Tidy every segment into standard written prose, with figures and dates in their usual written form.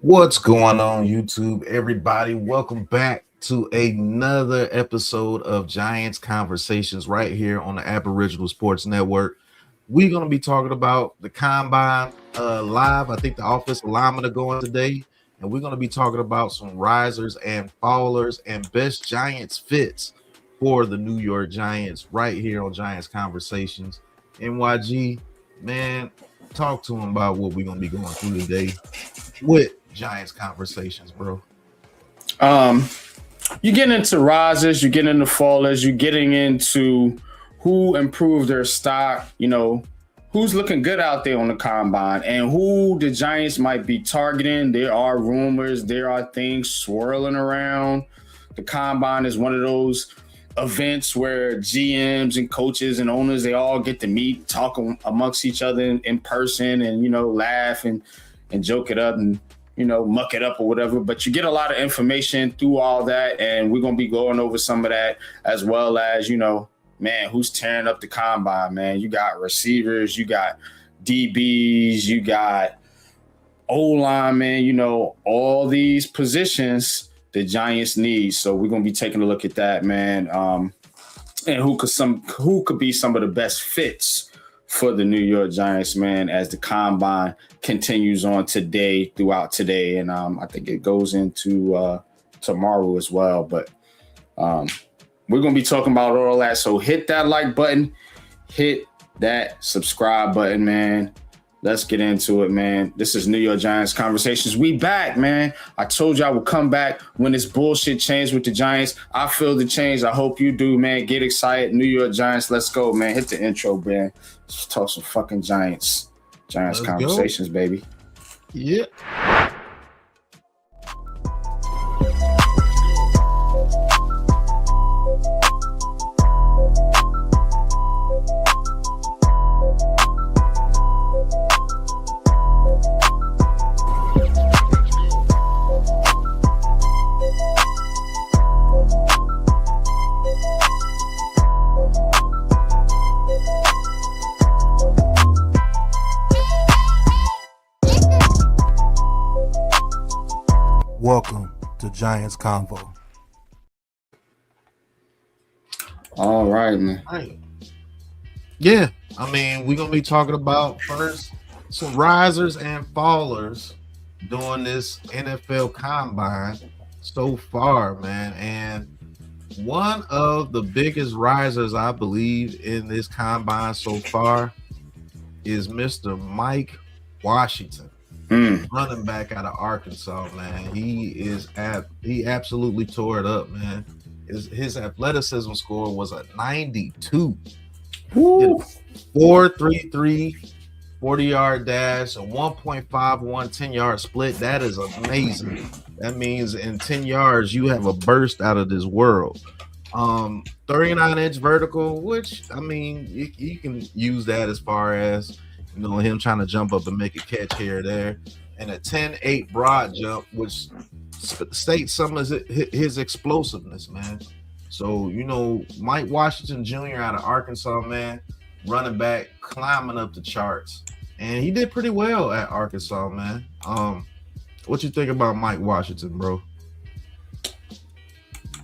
What's going on, YouTube? Everybody, welcome back to another episode of Giants Conversations right here on the Aboriginal Sports Network. We're going to be talking about the Combine live. I think the offensive linemen are going today, and we're going to be talking about some risers and fallers and best Giants fits for the New York Giants right here on Giants Conversations. NYG, man, talk to them about what we're going to be going through today with Giants Conversations, bro. You get into risers, you get into fallers, you're getting into who improved their stock, who's looking good out there on the combine and who the Giants might be targeting. There are rumors, there are things swirling around. The combine is one of those events where GMs and coaches and owners, they all get to meet, talk amongst each other in person and, laugh and joke it up and muck it up or whatever, but you get a lot of information through all that, and we're going to be going over some of that, as well as, man, who's tearing up the combine, man. You got receivers, you got DBs, you got O-linemen, all these positions the Giants need. So we're going to be taking a look at that, man, and who could be some of the best fits for the New York Giants, man, as the combine continues on throughout today. And I think it goes into tomorrow as well. But we're going to be talking about all that. So hit that like button, hit that subscribe button, man. Let's get into it, man. This is New York Giants Conversations. We back, man. I told you I would come back when this bullshit changed with the Giants. I feel the change. I hope you do, man. Get excited. New York Giants, let's go, man. Hit the intro, man. Let's talk some fucking Giants. Giants Conversations, baby. Yeah. Welcome to Giants Convo. All right, man. Yeah, I mean, we're going to be talking about first some risers and fallers during this NFL Combine so far, man. And one of the biggest risers, I believe, in this Combine so far is Mr. Mike Washington. Running back out of Arkansas, man. He absolutely tore it up, man. His athleticism score was a 92. 4.33 40-yard dash, a 1.51 10-yard split. That is amazing. That means in 10 yards you have a burst out of this world. 39-inch vertical, which I mean you can use that as far as him trying to jump up and make a catch here or there, and a 10-8 broad jump, which states some of his explosiveness, man. So, Mike Washington Jr. out of Arkansas, man, running back, climbing up the charts. And he did pretty well at Arkansas, man. What you think about Mike Washington, bro?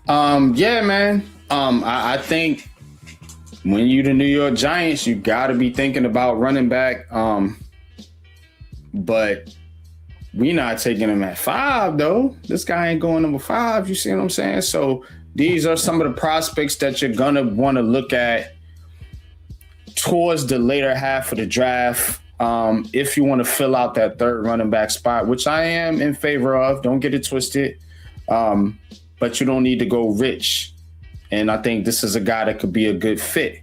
Yeah, man. I think when you the New York Giants, you got to be thinking about running back. But we not taking him at 5, though. This guy ain't going number 5. You see what I'm saying? So these are some of the prospects that you're going to want to look at towards the later half of the draft. If you want to fill out that third running back spot, which I am in favor of. Don't get it twisted. But you don't need to go rich. And I think this is a guy that could be a good fit.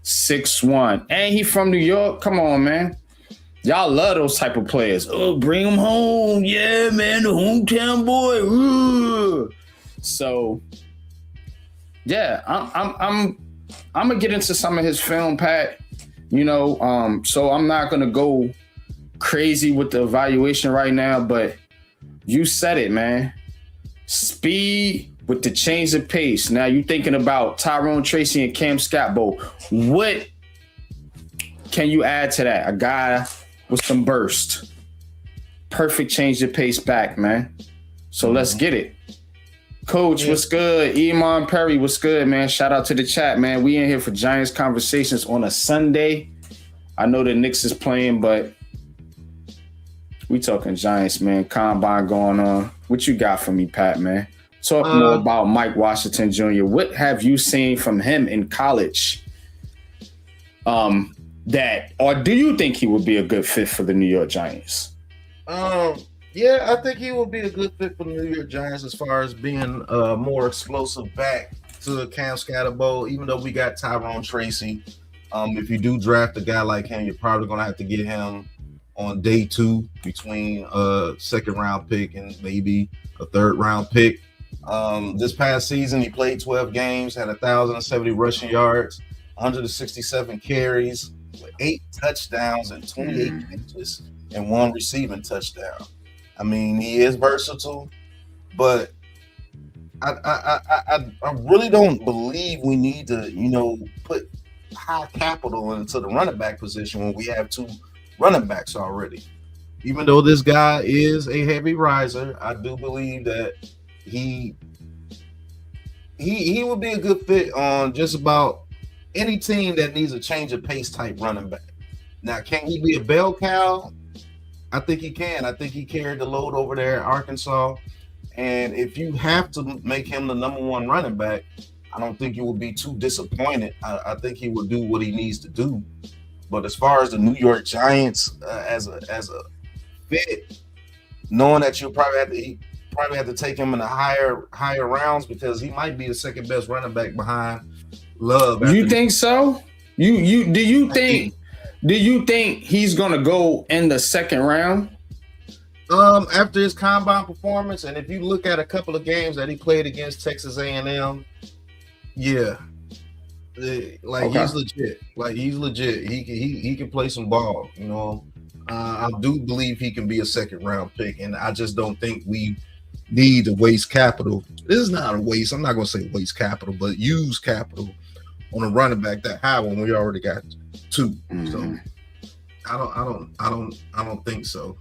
6'1". And he from New York. Come on, man. Y'all love those type of players. Oh, bring him home. Yeah, man, the hometown boy. Ooh. So, yeah, I'm gonna get into some of his film, Pat. So I'm not gonna go crazy with the evaluation right now, but you said it, man. Speed with the change of pace. Now you're thinking about Tyrone Tracy and Cam Scatbo. What can you add to that? A guy with some burst. perfect change of pace back, man. So let's get it. Coach, what's good? Iman Perry, what's good, man? Shout out to the chat, man. We in here for Giants Conversations on a Sunday. I know the Knicks is playing, but we talking Giants, man. Combine going on. What you got for me, Pat, man? Talk more about Mike Washington Jr. What have you seen from him in college? Or do you think he would be a good fit for the New York Giants? Yeah, I think he will be a good fit for the New York Giants as far as being a more explosive back to the Cam Scatterbo. Even though we got Tyrone Tracy, if you do draft a guy like him, you're probably going to have to get him on day 2 between a second-round pick and maybe a third-round pick. This past season, he played 12 games, had 1,070 rushing yards, 167 carries, 8 touchdowns and 28 catches, and 1 receiving touchdown. I mean, he is versatile, but I really don't believe we need to, put high capital into the running back position when we have 2 running backs already. Even though this guy is a heavy riser, I do believe that he would be a good fit on just about any team that needs a change of pace type running back. Now, can he be a bell cow? I think he can. I think he carried the load over there at Arkansas. And if you have to make him the number 1 running back, I don't think you will be too disappointed. I think he will do what he needs to do. But as far as the New York Giants as a fit, knowing that you'll probably have to take him in the higher rounds because he might be the second best running back behind Love. You think so? Do you think he's gonna go in the second round? After his combine performance, and if you look at a couple of games that he played against Texas A&M, yeah, he's legit. He's legit. He can play some ball. I do believe he can be a second round pick, and I just don't think we need to waste capital. This is not a waste. I'm not gonna say waste capital, but use capital on a running back that high when we already got 2. So I don't think so.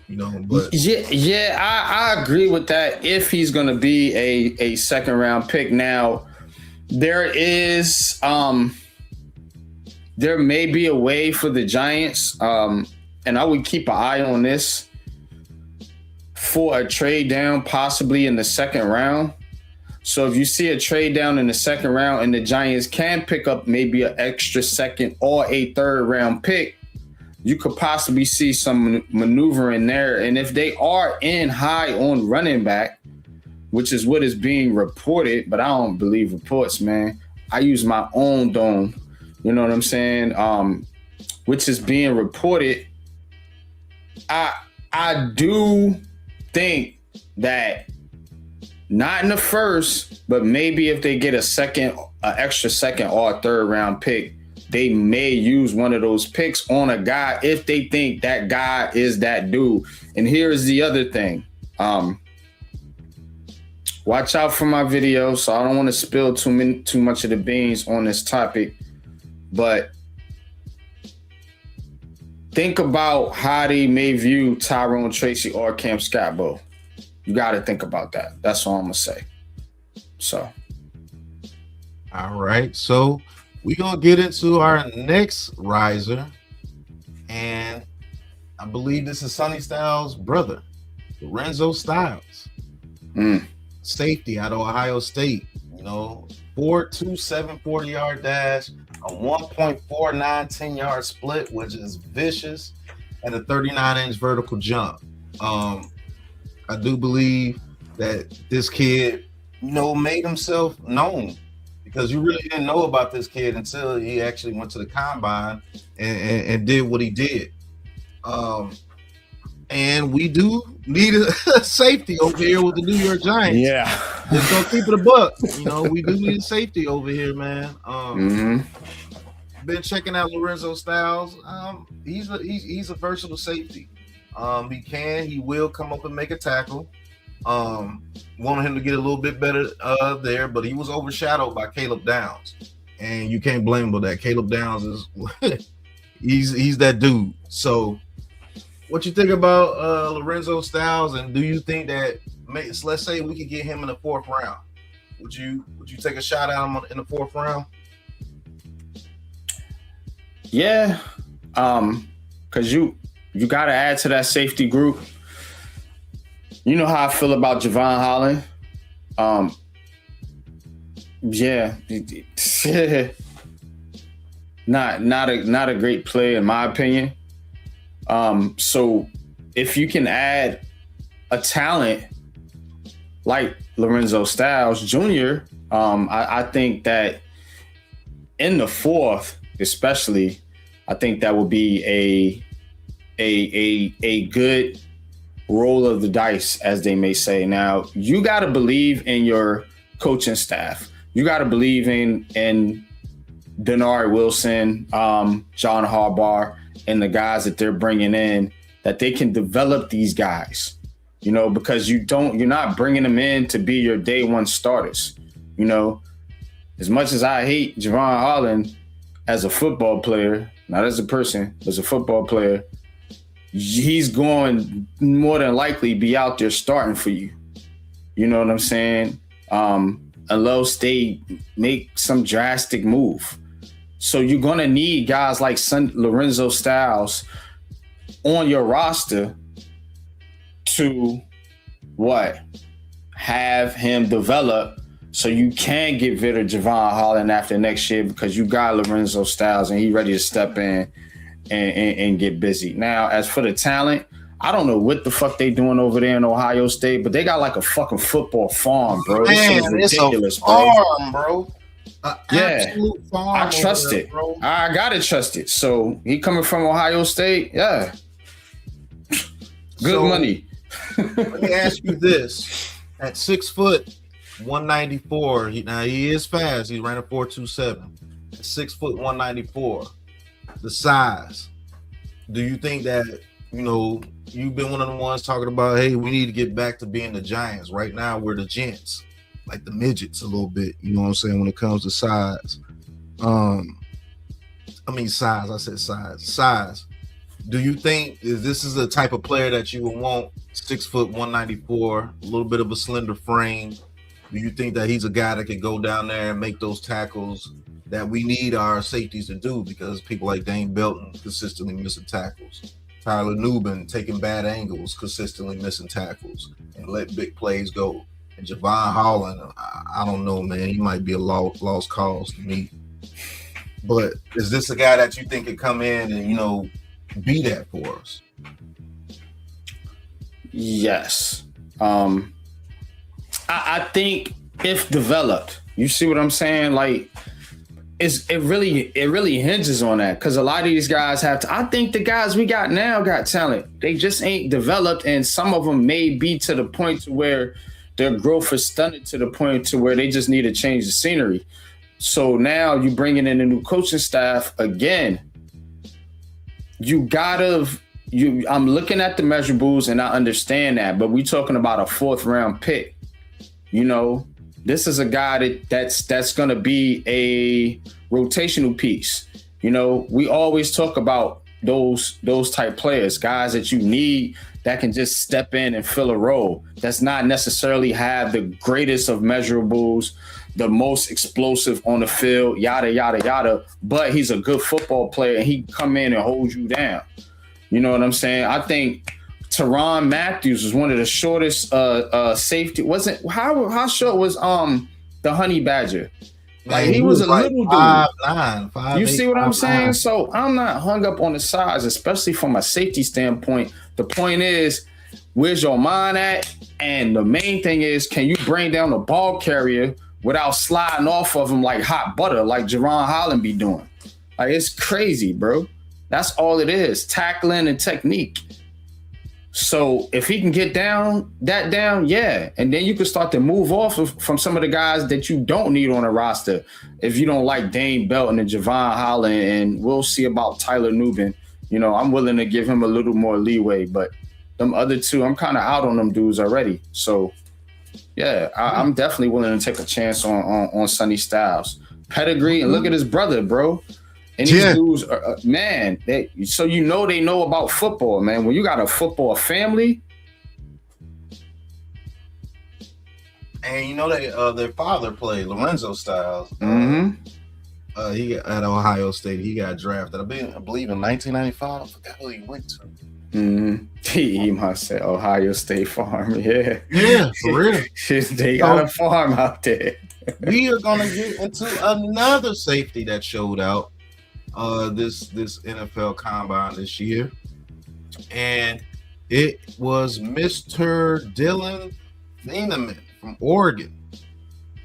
But I agree with that. If he's going to be a second round pick, now there may be a way for the Giants, and I would keep an eye on this for a trade down, possibly in the second round. So if you see a trade down in the second round and the Giants can pick up maybe an extra second or a third round pick, you could possibly see some maneuver in there. And if they are in high on running back, which is what is being reported, but I don't believe reports, man. I use my own dome, you know what I'm saying? Which is being reported. I do think that not in the first, but maybe if they get an extra second or a third round pick, they may use one of those picks on a guy if they think that guy is that dude. And here's the other thing. Watch out for my video, so I don't want to spill too much of the beans on this topic. But think about how they may view Tyrone Tracy or Cam Scatterbo. You got to think about that. That's all I'm going to say. So. All right. So we're going to get into our next riser. And I believe this is Sonny Styles' brother, Lorenzo Styles. Safety out of Ohio State. 4.27 40-yard dash, a 1.49 10-yard split, which is vicious, and a 39-inch vertical jump. I do believe that this kid, made himself known, because you really didn't know about this kid until he actually went to the combine and did what he did. And we do need a safety over here with the New York Giants. Yeah. Just gonna keep it a buck. We do need a safety over here, man. Been checking out Lorenzo Styles. He's a versatile safety. He will come up and make a tackle. Wanted him to get a little bit better there, but he was overshadowed by Caleb Downs, and you can't blame him for that. Caleb Downs is he's that dude. So What you think about Lorenzo Styles, and do you think that let's say we could get him in the 4th round? Would you take a shot at him in the 4th round? Yeah, because you got to add to that safety group. You know how I feel about Javon Holland. Yeah, not a great play in my opinion. So if you can add a talent like Lorenzo Styles Jr., I think that in the 4th, especially, I think that would be a good roll of the dice, as they may say. Now, you got to believe in your coaching staff. You got to believe in Denard Wilson, John Harbaugh, and the guys that they're bringing in, that they can develop these guys, because you're not bringing them in to be your day one starters. As much as I hate Javon Holland as a football player, not as a person, as a football player, he's going more than likely be out there starting for you. You know what I'm saying? Unless they make some drastic move. So you're going to need guys like Lorenzo Styles on your roster to have him develop so you can get rid of Javon Holland after next year, because you got Lorenzo Styles and he's ready to step in and get busy. Now, as for the talent, I don't know what the fuck they doing over there in Ohio State, but they got like a fucking football farm, bro. Man, this is ridiculous, it's a farm, bro. Yeah, I trust it. Bro. I gotta trust it. So he coming from Ohio State, yeah, good money. Let me ask you this: at 6 foot, 194, he is fast. He's running 4.27. At 6 foot, 194, the size. Do you think that you've been one of the ones talking about, hey, we need to get back to being the Giants? Right now, we're the gents. Like the midgets a little bit, you know what I'm saying, when it comes to size. Size. I said size. Size. Do you think this is the type of player that you would want? 6 foot, 194, a little bit of a slender frame. Do you think that he's a guy that can go down there and make those tackles that we need our safeties to do? Because people like Dane Belton consistently missing tackles. Tyler Nubin taking bad angles, consistently missing tackles, and let big plays go. And Javon Holland, I don't know, man. He might be a lost cause to me. But is this a guy that you think could come in and, be that for us? Yes. I think if developed, you see what I'm saying? Like, it really hinges on that, because a lot of these guys I think the guys we got now got talent. They just ain't developed, and some of them may be to the point to where their growth is stunted to the point to where they just need to change the scenery. So now you bringing in a new coaching staff again. I'm looking at the measurables and I understand that, but we talking about a 4th round pick. This is a guy that's going to be a rotational piece. We always talk about those type players, guys that you need that can just step in and fill a role. That's not necessarily have the greatest of measurables, the most explosive on the field, yada, yada, yada, but he's a good football player and he come in and hold you down. You know what I'm saying? I think Tyrann Mathieu was one of the shortest safety. How short was the Honey Badger? Like, he was a little dude. 5'9", you see what I'm saying? 5'9". So I'm not hung up on the size, especially from a safety standpoint. The point is, where's your mind at? And the main thing is, can you bring down the ball carrier without sliding off of him like hot butter, like Javon Holland be doing? Like, it's crazy, bro. That's all it is, tackling and technique. So if he can get down, yeah. And then you can start to move off from some of the guys that you don't need on a roster. If you don't like Dane Belton and Javon Holland, and we'll see about Tyler Nubin. I'm willing to give him a little more leeway, but them other two, I'm kind of out on them dudes already. So yeah, I'm definitely willing to take a chance on Sonny Styles. Pedigree, and look at his brother, bro. And these dudes are, man, so they know about football, man. When you got a football family. And you know their father played Lorenzo Styles. He at Ohio State. He got drafted. I believe in 1995. I forgot who he went to. He must say Ohio State Farm. Yeah, for real. They got a farm out there. We are gonna get into another safety that showed out this NFL Combine this year, and it was Mr. Dylan Thieneman from Oregon.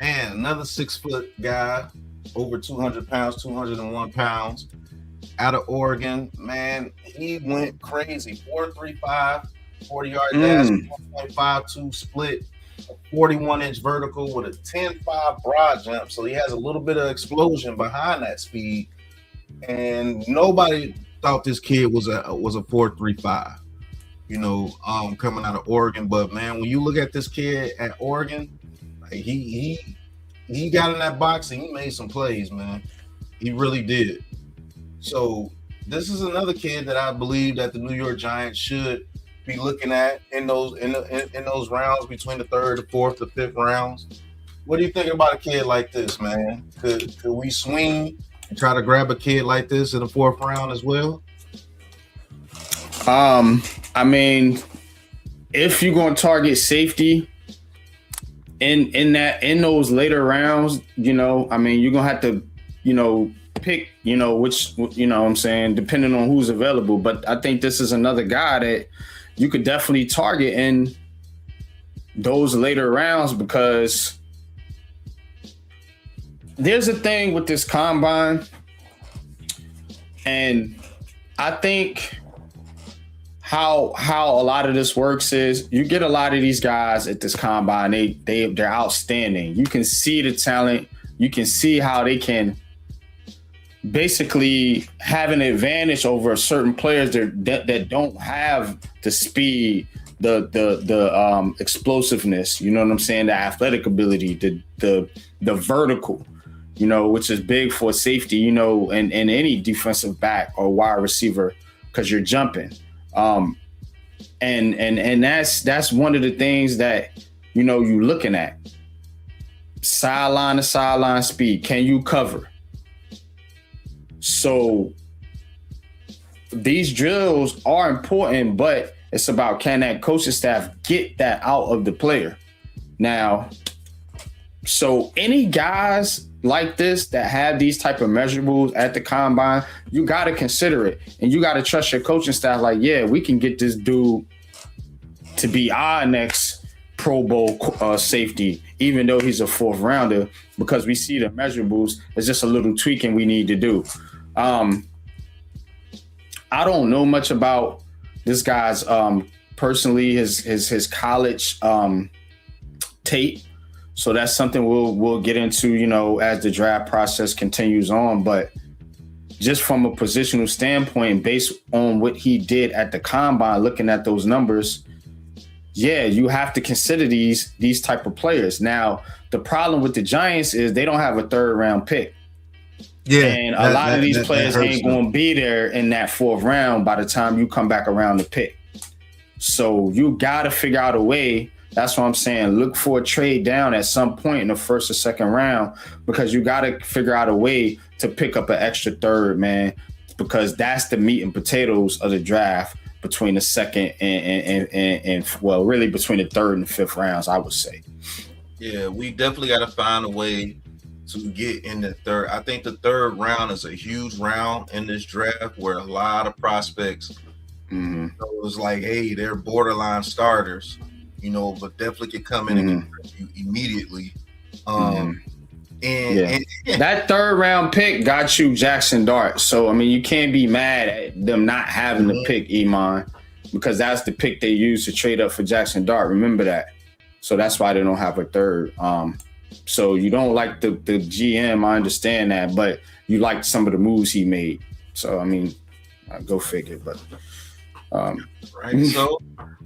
And another 6 foot guy, over 200 pounds, 201 pounds, out of Oregon. Man, he went crazy. 4.35, 40-yard dash, 1.52 split, a 41-inch vertical with a 10.5 broad jump. So he has a little bit of explosion behind that speed. And nobody thought this kid was a 4.35. Coming out of Oregon. But man, when you look at this kid at Oregon, like he got in that box and he made some plays, man. He really did. So this is another kid that I believe that the New York Giants should be looking at in those rounds between the third, the fourth, the fifth rounds. What do you think about a kid like this, man? Could we swing and try to grab a kid like this in the fourth round as well? I mean, if you're going to target safety in those later rounds, you're going to have to, pick, which, what I'm saying, depending on who's available. But I think this is another guy that you could definitely target in those later rounds, because there's a thing with this combine, and I think how a lot of this works is you get a lot of these guys at this combine, they're outstanding. You can see the talent, you can see how they can basically have an advantage over certain players that don't have the speed, the explosiveness, you know what I'm saying, the athletic ability, the vertical, which is big for safety, and any defensive back or wide receiver, because you're jumping. And that's one of the things that, you're looking at. Sideline to sideline speed. Can you cover? So these drills are important, but it's about, can that coaching staff get that out of the player? Now, so any guys like this that have these type of measurables at the combine, you got to consider it, and you got to trust your coaching staff. Like, yeah, we can get this dude to be our next Pro Bowl safety, even though he's a fourth rounder, because we see the measurables. It's just a little tweaking we need to do. I don't know much about this guy's personally his college tape. So that's something we'll get into, as the draft process continues on. But just from a positional standpoint, based on what he did at the combine, looking at those numbers, yeah, you have to consider these type of players. Now, the problem with the Giants is they don't have a third round pick. Yeah, and a lot of these players ain't going to be there in that fourth round by the time you come back around the pick. So you got to figure out a way. That's what I'm saying. Look for a trade down at some point in the first or second round, because you got to figure out a way to pick up an extra third, man, because that's the meat and potatoes of the draft between the second and well, really between the third and fifth rounds, I would say. Yeah, we definitely got to find a way to get in the third. I think the third round is a huge round in this draft where a lot of prospects, so it was like, hey, they're borderline starters, but definitely could come in and contribute immediately. And that third round pick got you Jackson Dart. So, I mean, you can't be mad at them not having the pick, Iman, because that's the pick they used to trade up for Jackson Dart. Remember that. So that's why they don't have a third. So you don't like the GM, I understand that, but you like some of the moves he made. So, I mean, go figure. But right. So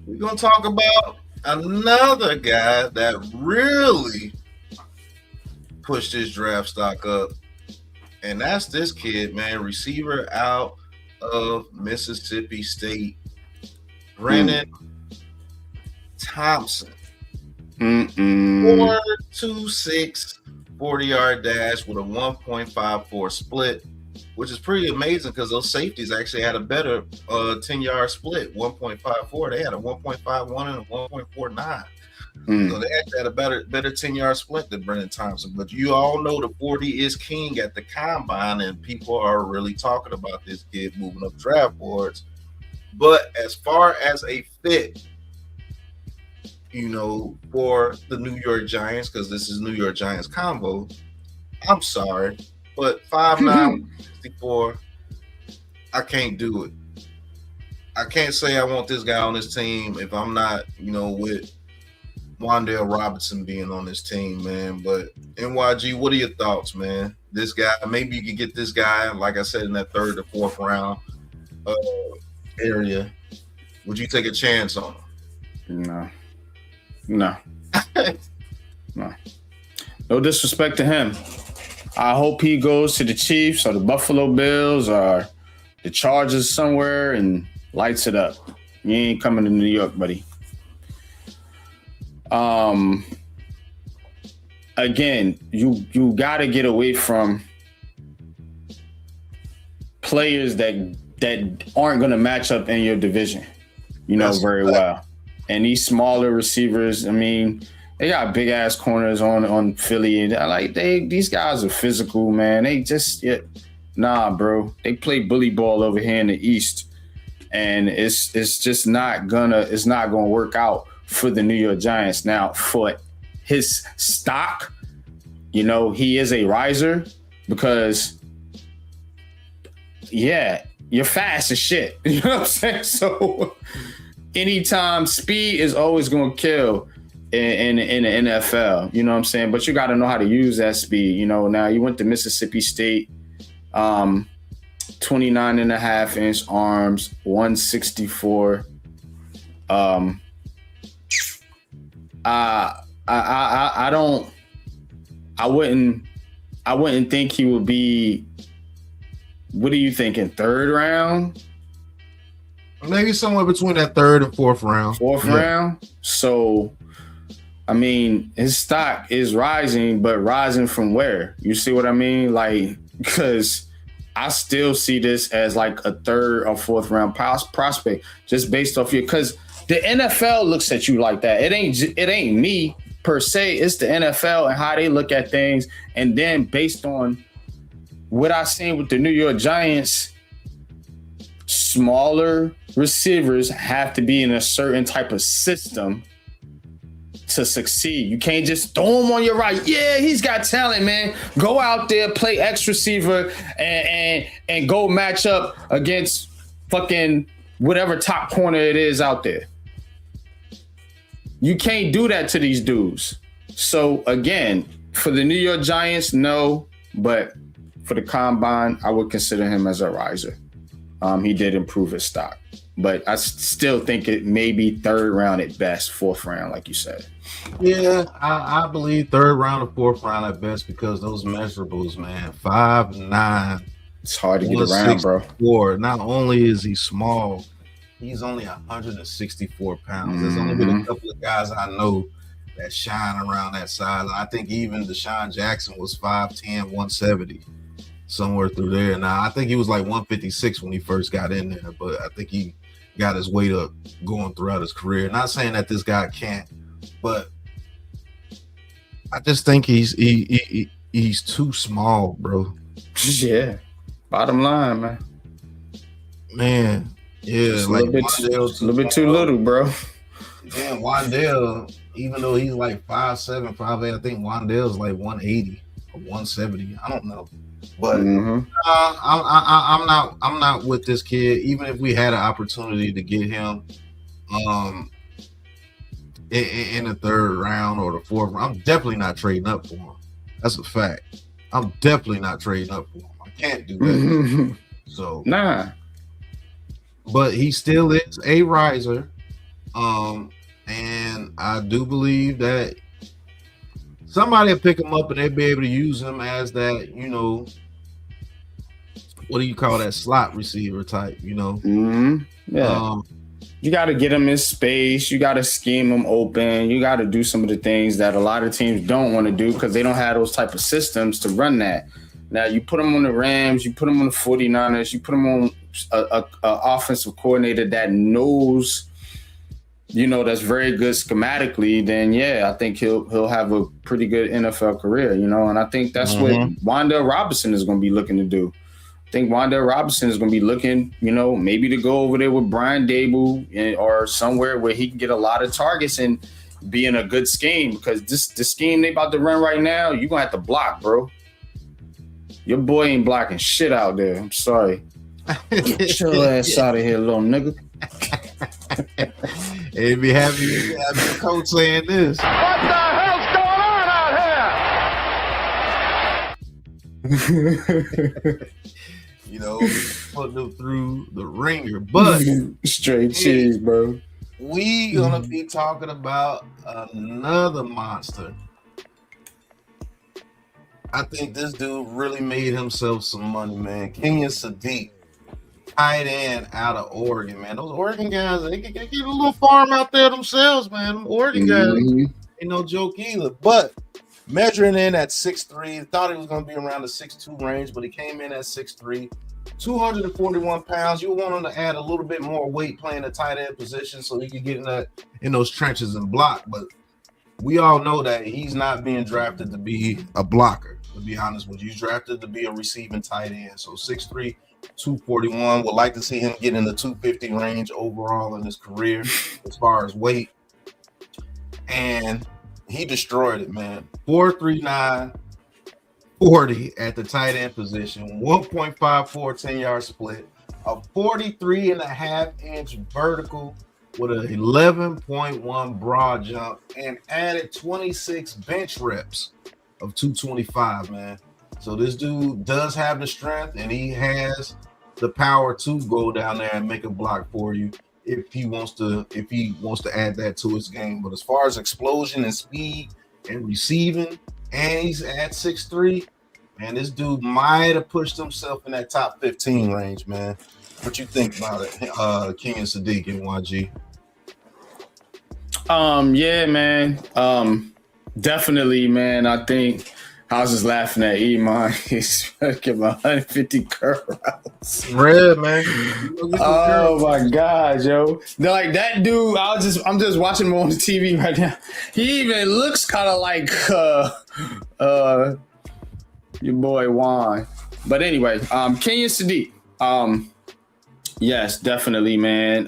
we're going to talk about another guy that really pushed his draft stock up, and that's this kid, man, receiver out of Mississippi State, Brennan Thompson. 4.26 40-yard dash with a 1.54 split, which is pretty amazing because those safeties actually had a better 10-yard split, 1.54. They had a 1.51 and a 1.49. So they actually had a better 10-yard split than Brennan Thompson. But you all know the 40 is king at the combine, and people are really talking about this kid moving up draft boards. But as far as a fit, for the New York Giants, because this is New York Giants Convo, I'm sorry, but 5'9", 64, I can't do it. I can't say I want this guy on this team if I'm not, with Wan'Dale Robinson being on this team, man. But NYG, what are your thoughts, man? This guy, maybe you could get this guy, like I said, in that 3rd or 4th round area. Would you take a chance on him? No. No disrespect to him. I hope he goes to the Chiefs or the Buffalo Bills or the Chargers somewhere and lights it up. You ain't coming to New York, buddy. Again, you got to get away from players that aren't going to match up in your division, very well. And these smaller receivers, I mean, they got big ass corners on Philly, and these guys are physical, man. They just bro. They play bully ball over here in the East, and it's just not gonna work out for the New York Giants. Now, for his stock, he is a riser because, you're fast as shit. You know what I'm saying? So anytime, speed is always going to kill in the NFL. You know what I'm saying? But you got to know how to use that speed. Now you went to Mississippi State, 29.5-inch arms, 164. I wouldn't think he would be. What are you thinking? 3rd round? Maybe somewhere between that 3rd and 4th round. 4th round? So, I mean, his stock is rising, but rising from where? You see what I mean? Because I still see this as like a 3rd or 4th round prospect, just based off because the NFL looks at you like that. It ain't me per se. It's the NFL and how they look at things. And then based on what I've seen with the New York Giants, smaller receivers have to be in a certain type of system to succeed. You can't just throw him on your right. Yeah, he's got talent, man. Go out there, play X receiver, and go match up against fucking whatever top corner it is out there. You can't do that to these dudes. So again, for the New York Giants, no, but for the combine, I would consider him as a riser. He did improve his stock, but I still think it may be 3rd round at best, 4th round, like you said. Yeah, I believe 3rd round or 4th round at best because those measurables, man, 5'9". It's hard to get around, bro. Not only is he small, he's only 164 pounds. There's only been a couple of guys I know that shine around that size. I think even Deshaun Jackson was 5'10", 170. Somewhere through there. Now, I think he was like 156 when he first got in there, but I think he got his weight up going throughout his career. Not saying that this guy can't, but I just think he's too small, bro. Yeah. Bottom line, man. Man, yeah, just a little bit too little, bro. Yeah, Wan'Dale, even though he's like 5'7", 5'8", I think Wan'Dale's like 180 or 170. I don't know. But I'm not with this kid. Even if we had an opportunity to get him in the 3rd round or the 4th round, I'm definitely not trading up for him. That's a fact. I'm definitely not trading up for him. I can't do that. So nah. But he still is a riser. And I do believe that somebody will pick him up and they'll be able to use him as that, what do you call that, slot receiver type, you know? Mm-hmm. Yeah. You got to get him in space. You got to scheme him open. You got to do some of the things that a lot of teams don't want to do because they don't have those type of systems to run that. Now, you put him on the Rams, you put him on the 49ers, you put him on a offensive coordinator that knows, you know, that's very good schematically, then, yeah, I think he'll have a pretty good NFL career, you know, and I think that's what Wan'Dale Robinson is going to be looking to do. I think Wan'Dale Robinson is going to be looking, you know, maybe to go over there with Brian Dable or somewhere where he can get a lot of targets and be in a good scheme because the scheme they about to run right now, you're going to have to block, bro. Your boy ain't blocking shit out there. I'm sorry. Get your ass out of here, little nigga. Hey, be happy to have the coach saying this. What the hell's going on out here? You know, putting them through the ringer. But straight cheese, bro. We gonna be talking about another monster. I think this dude really made himself some money, man. Kenyon Sadiq, tight end out of Oregon, man. Those Oregon guys, they get a little farm out there themselves, man. Them Oregon guys ain't no joke either. But measuring in at 6'3", thought he was going to be around the 6'2" range, but he came in at 6'3", 241 pounds. You want him to add a little bit more weight playing the tight end position so he could get in those trenches and block. But we all know that he's not being drafted to be a blocker, to be honest with you. He's drafted to be a receiving tight end. So 6'3", 241. Would like to see him get in the 250 range overall in his career as far as weight. And he destroyed it, man. 4.39, 40 at the tight end position, 1.54 10-yard split, a 43.5-inch vertical with an 11.1 broad jump, and added 26 bench reps of 225, man. So this dude does have the strength, and he has the power to go down there and make a block for you if he wants to add that to his game. But as far as explosion and speed and receiving, and he's at 6'3", man, this dude might have pushed himself in that top 15 range, man. What you think about it, Kenyon Sadiq and YG? Yeah, man. Definitely, man. I think I was just laughing at Iman. He's fucking 150 curl routes. Red, man. Oh my God, yo! Like that dude. I'm just watching him on the TV right now. He even looks kind of like your boy Juan. But anyway, Kenyon Sadiq. Yes, definitely, man.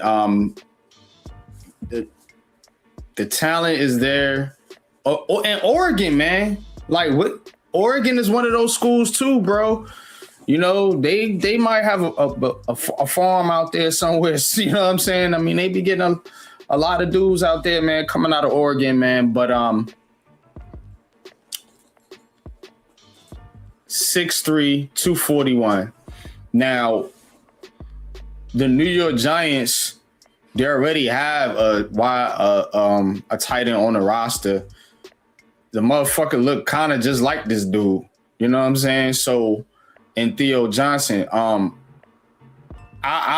The talent is there. And Oregon, man. Like what? Oregon is one of those schools too, bro. You know, they might have a farm out there somewhere. You know what I'm saying? I mean, they be getting a lot of dudes out there, man, coming out of Oregon, man. But 6'3", 241. Now, the New York Giants, they already have a tight end on the roster. The motherfucker look kind of just like this dude. You know what I'm saying? So, and Theo Johnson, I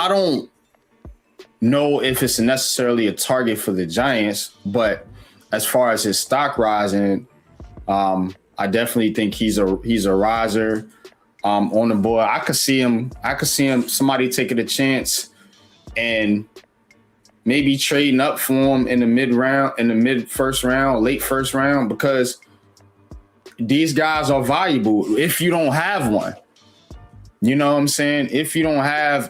don't know if it's necessarily a target for the Giants, but as far as his stock rising, I definitely think he's a riser on the board. I could see him, somebody taking a chance and maybe trading up for him in the mid first round, late first round, because these guys are valuable if you don't have one. You know what I'm saying? If you don't have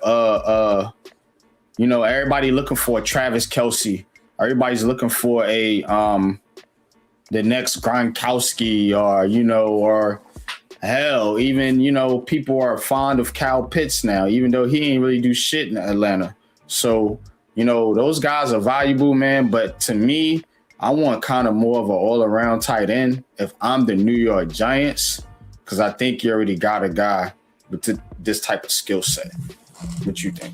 everybody looking for a Travis Kelce, everybody's looking for a the next Gronkowski, or hell, even people are fond of Kyle Pitts now, even though he ain't really do shit in Atlanta. So those guys are valuable, man. But to me, I want kind of more of an all-around tight end if I'm the New York Giants, because I think you already got a guy with this type of skill set. What you think?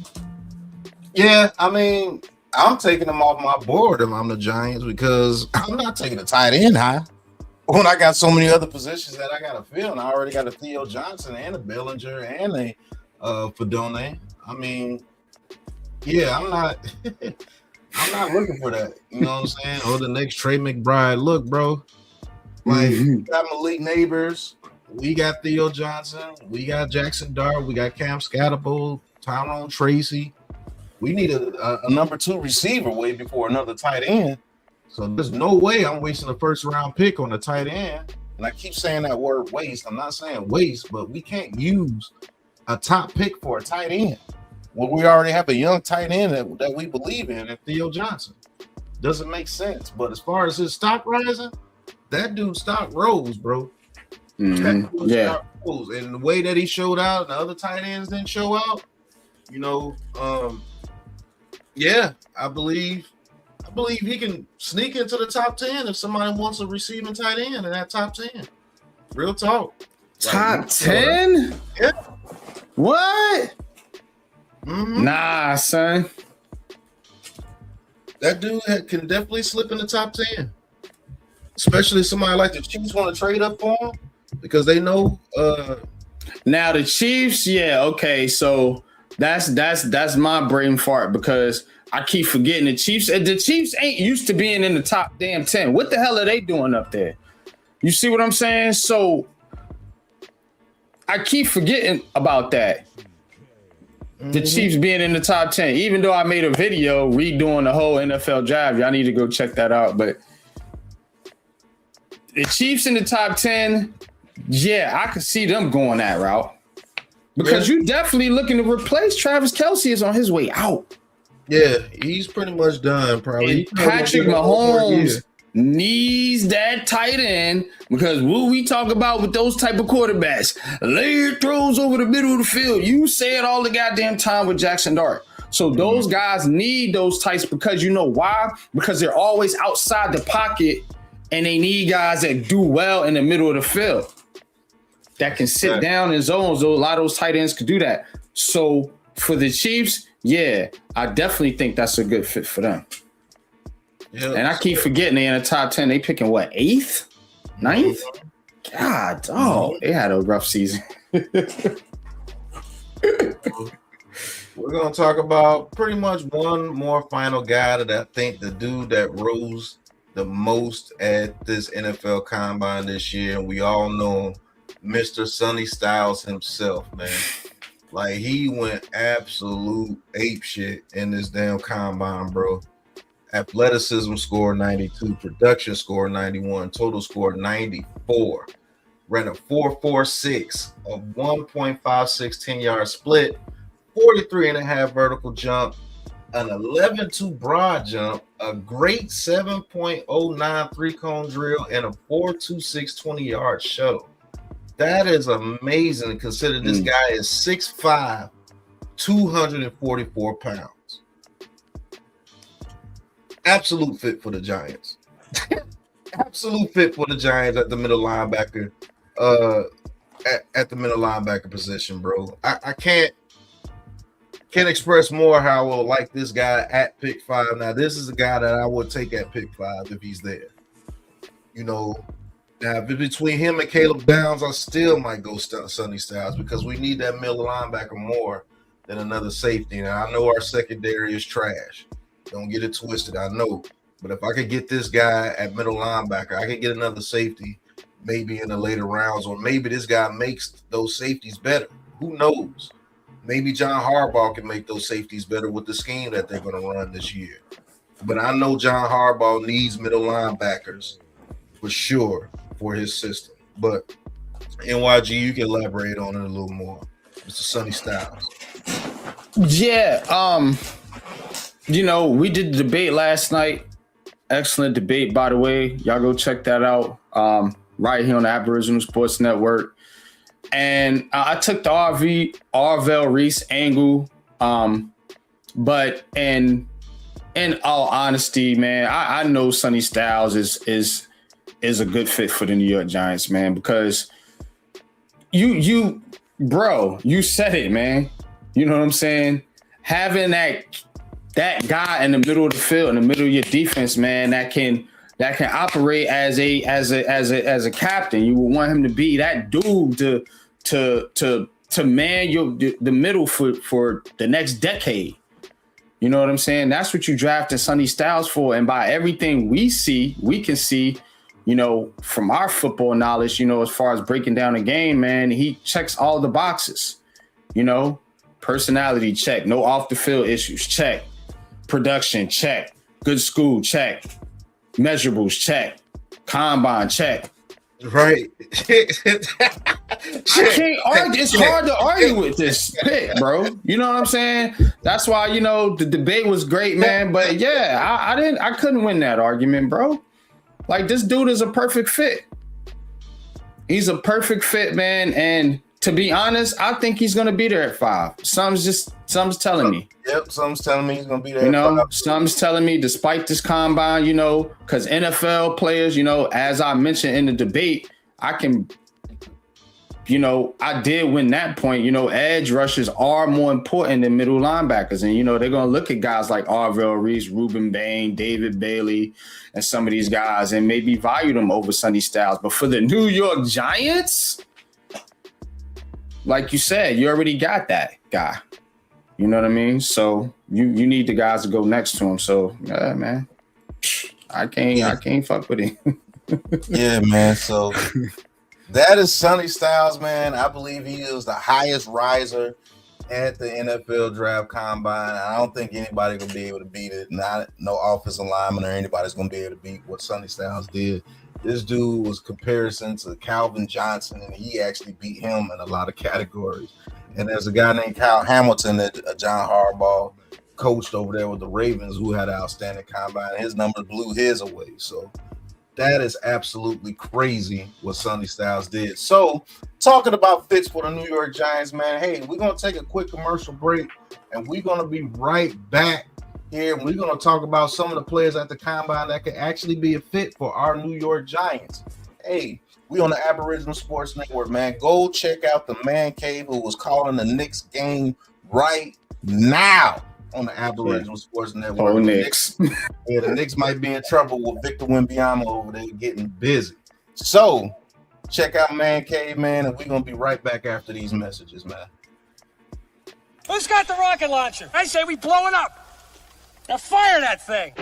Yeah, I mean, I'm taking them off my board if I'm the Giants, because I'm not taking a tight end high when I got so many other positions that I got to fill. And I already got a Theo Johnson and a Bellinger and a for Done. I mean, yeah, I'm not I'm not looking for that. You know what I'm saying? Or the next Trey McBride. Look, bro. Like we got Malik Neighbors, we got Theo Johnson, we got Jackson Dart, we got Cam Scatterbull, Tyrone Tracy. We need a number 2 receiver way before another tight end. So there's no way I'm wasting a first round pick on a tight end. And I keep saying that word waste. I'm not saying waste, but we can't use a top pick for a tight end. Well, we already have a young tight end that we believe in, and Theo Johnson. Doesn't make sense. But as far as his stock rising, that dude's stock rose, bro. Yeah. Rose. And the way that he showed out, and the other tight ends didn't show out, you know, yeah, I believe he can sneak into the top 10 if somebody wants a receiving tight end in that top 10. Real talk. Top 10? Yeah. What? Mm-hmm. Nah, son. That dude can definitely slip in the top 10. Especially somebody like the Chiefs want to trade up for him because they know. Now the Chiefs, yeah, okay. So that's my brain fart because I keep forgetting the Chiefs. The Chiefs ain't used to being in the top damn 10. What the hell are they doing up there? You see what I'm saying? So I keep forgetting about that. The Chiefs being in the top 10, even though I made a video redoing the whole NFL draft. Y'all need to go check that out. But the Chiefs in the top 10, yeah, I could see them going that route. Because you definitely looking to replace Travis Kelce is on his way out. Yeah, he's pretty much done, probably. Patrick Mahomes needs that tight end because what we talk about with those type of quarterbacks, layered throws over the middle of the field. You say it all the goddamn time with Jackson Dart. So those guys need those types because you know why? Because they're always outside the pocket and they need guys that do well in the middle of the field that can sit down in zones. So a lot of those tight ends could do that. So for the Chiefs, yeah, I definitely think that's a good fit for them. Yeah, and I keep forgetting they in the top 10. They picking what, 8th? 9th? God, they had a rough season. We're going to talk about pretty much one more final guy that I think the dude that rose the most at this NFL Combine this year, and we all know Mr. Sonny Styles himself, man. Like, he went absolute ape shit in this damn Combine, bro. Athleticism score 92, production score 91, total score 94. Ran a 4.46, a 1.56 10-yard split, 43.5 vertical jump, an 11.2 broad jump, a great 7.09 three-cone drill, and a 4.26 20-yard shuttle. That is amazing considering this guy is 6'5", 244 pounds. Absolute fit for the Giants. Absolute fit for the Giants at the middle linebacker. At the middle linebacker position, bro. I can't express more how I would like this guy at pick 5. Now, this is a guy that I would take at pick 5 if he's there. You know, now between him and Caleb Downs, I still might go Sonny Styles because we need that middle linebacker more than another safety. Now, I know our secondary is trash. Don't get it twisted, I know. But if I could get this guy at middle linebacker, I could get another safety maybe in the later rounds, or maybe this guy makes those safeties better. Who knows? Maybe John Harbaugh can make those safeties better with the scheme that they're going to run this year. But I know John Harbaugh needs middle linebackers for sure for his system. But NYG, you can elaborate on it a little more. Mr. Sonny Styles. Yeah, you know, we did the debate last night. Excellent debate, by the way. Y'all go check that out right here on the Aboriginal Sports Network. And I took the Arvell Reese angle. But in all honesty, man, I know Sonny Styles is a good fit for the New York Giants, man, because you said it, man. You know what I'm saying? Having that guy in the middle of the field, in the middle of your defense, man, that can operate as a captain. You would want him to be that dude to to man the middle for the next decade. You know what I'm saying? That's what you drafted Sonny Styles for. And by everything we can see, you know, from our football knowledge, you know, as far as breaking down the game, man, he checks all the boxes. You know, personality, check. No off the field issues, check. Production, check. Good school, check. Measurables, check. Combine, check. Right. I can't argue. It's hard to argue with this pick, bro. You know what I'm saying? That's why, you know, the debate was great, man. But yeah, I couldn't win that argument, bro. Like, this dude is a perfect fit. He's a perfect fit, man. And to be honest, I think he's gonna be there at 5. Something's telling me. Yep, something's telling me he's gonna be there. You know, something's telling me, despite this combine, you know, because NFL players, you know, as I mentioned in the debate, I did win that point. You know, edge rushers are more important than middle linebackers. And, you know, they're going to look at guys like Arvell Reese, Ruben Bain, David Bailey, and some of these guys and maybe value them over Sonny Styles. But for the New York Giants, like you said, you already got that guy. You know what I mean? So you need the guys to go next to him. So, yeah, man, I can't fuck with him. Yeah, man. So that is Sonny Styles, man. I believe he is the highest riser at the NFL draft combine. I don't think anybody gonna be able to beat it. No offensive lineman or anybody's gonna be able to beat what Sonny Styles did. This dude was comparison to Calvin Johnson, and he actually beat him in a lot of categories. And there's a guy named Kyle Hamilton that John Harbaugh coached over there with the Ravens who had an outstanding combine. His numbers blew his away. So that is absolutely crazy what Sonny Styles did. So talking about fits for the New York Giants, man, hey, we're going to take a quick commercial break, and we're going to be right back here. We're going to talk about some of the players at the combine that could actually be a fit for our New York Giants. Hey, we on the Aboriginal Sports Network, man. Go check out the man cave who was calling the Knicks game right now on the Aboriginal Sports Network. Oh, Knicks. Yeah, the Knicks might be in trouble with Victor Wembanyama over there getting busy. So check out Man Cave, man, and we're going to be right back after these messages, man. Who's got the rocket launcher? I say we blow it up. Now fire that thing.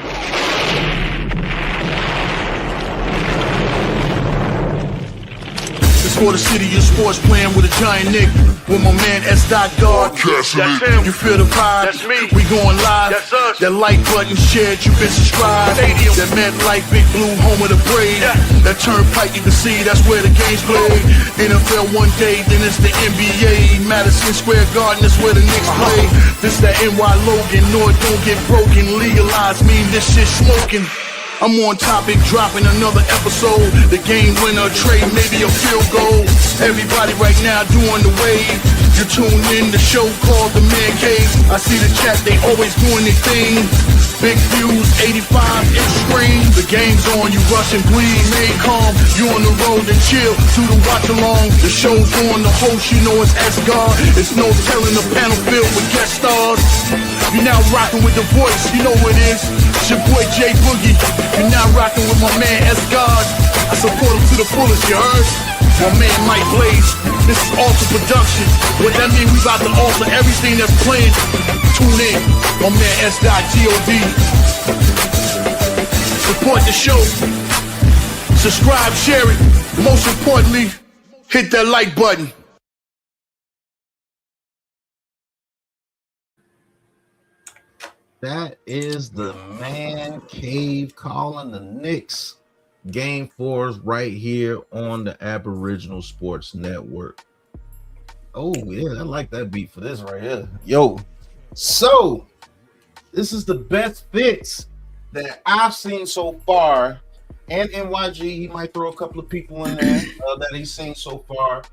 It's for the city of sports, playing with a giant Nick. With my man S. God. That's him. You feel the vibe? That's me. We going live. That's us. That like button shared, you been subscribed. Stadium. That meant like Big Blue, home of the Braves. Yeah. That turnpike you can see, that's where the game's played. NFL one day, then it's the NBA. Madison Square Garden, that's where the Knicks play. This that NY Logan, no it don't get broken. Legalize mean this shit smoking. I'm on topic, dropping another episode. The game winner, trade, maybe a field goal. Everybody right now doing the wave. You tune in, the show called The Man Cave. I see the chat, they always doing their thing. Big views, 85-inch screen. The game's on, you rush and bleed. Stay calm, you on the road and chill. Do the watch along, the show's on. The host, you know it's S-God. It's no telling, the panel filled with guest stars. You now rocking with the voice, you know what it is. It's your boy J Boogie. You now rocking with my man S-God. I support him to the fullest, you heard? My man Mike Blaze. This is Alter Production. What that mean, we about to alter everything that's playing. Tune in, my man S.God. Support the show. Subscribe, share it. Most importantly, hit that like button. That is the Man Cave calling the Knicks. Game 4 is right here on the Aboriginal Sports Network. Oh, yeah, I like that beat for this right here. Yo, so this is the best fits that I've seen so far. And NYG, he might throw a couple of people in there that he's seen so far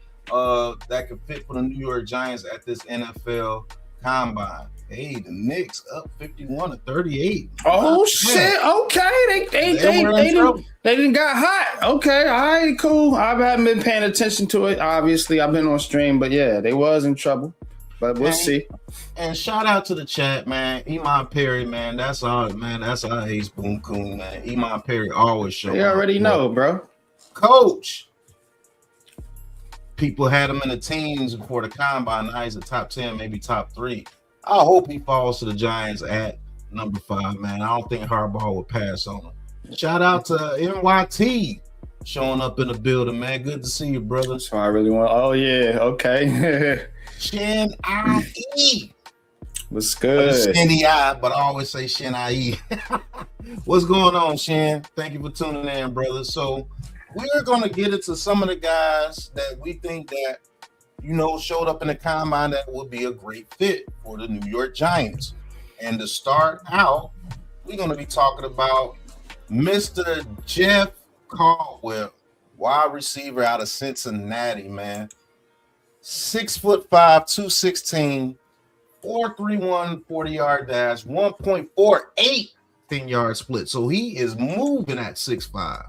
that could fit for the New York Giants at this NFL Combine. Hey, the Knicks up 51-38. Oh shit! Okay, they didn't got hot. Okay, all right, cool. I haven't been paying attention to it. Obviously, I've been on stream, but yeah, they was in trouble. But we'll see. And shout out to the chat, man. Iman Perry, man. That's our man. That's our ace boom coon, man. Iman Perry always show. You already know, bro. Coach. People had him in the teens before the combine. Now he's a top 10, maybe top 3. I hope he falls to the Giants at number 5, man. I don't think Harbaugh would pass on him. Shout out to NYT showing up in the building, man. Good to see you, brother. So I really want. Oh yeah, okay. Shin I-E. What's good? Shinny I, but I always say Shin I-E. What's going on, Shin? Thank you for tuning in, brother. So we're gonna get into some of the guys that we think that showed up in the combine that would be a great fit for the New York Giants. And to start out, we're gonna be talking about Mr. Jeff Caldwell, wide receiver out of Cincinnati, man. 6'5", 216, 4.31 40-yard dash, 1.48 10-yard split. So he is moving at 6'5".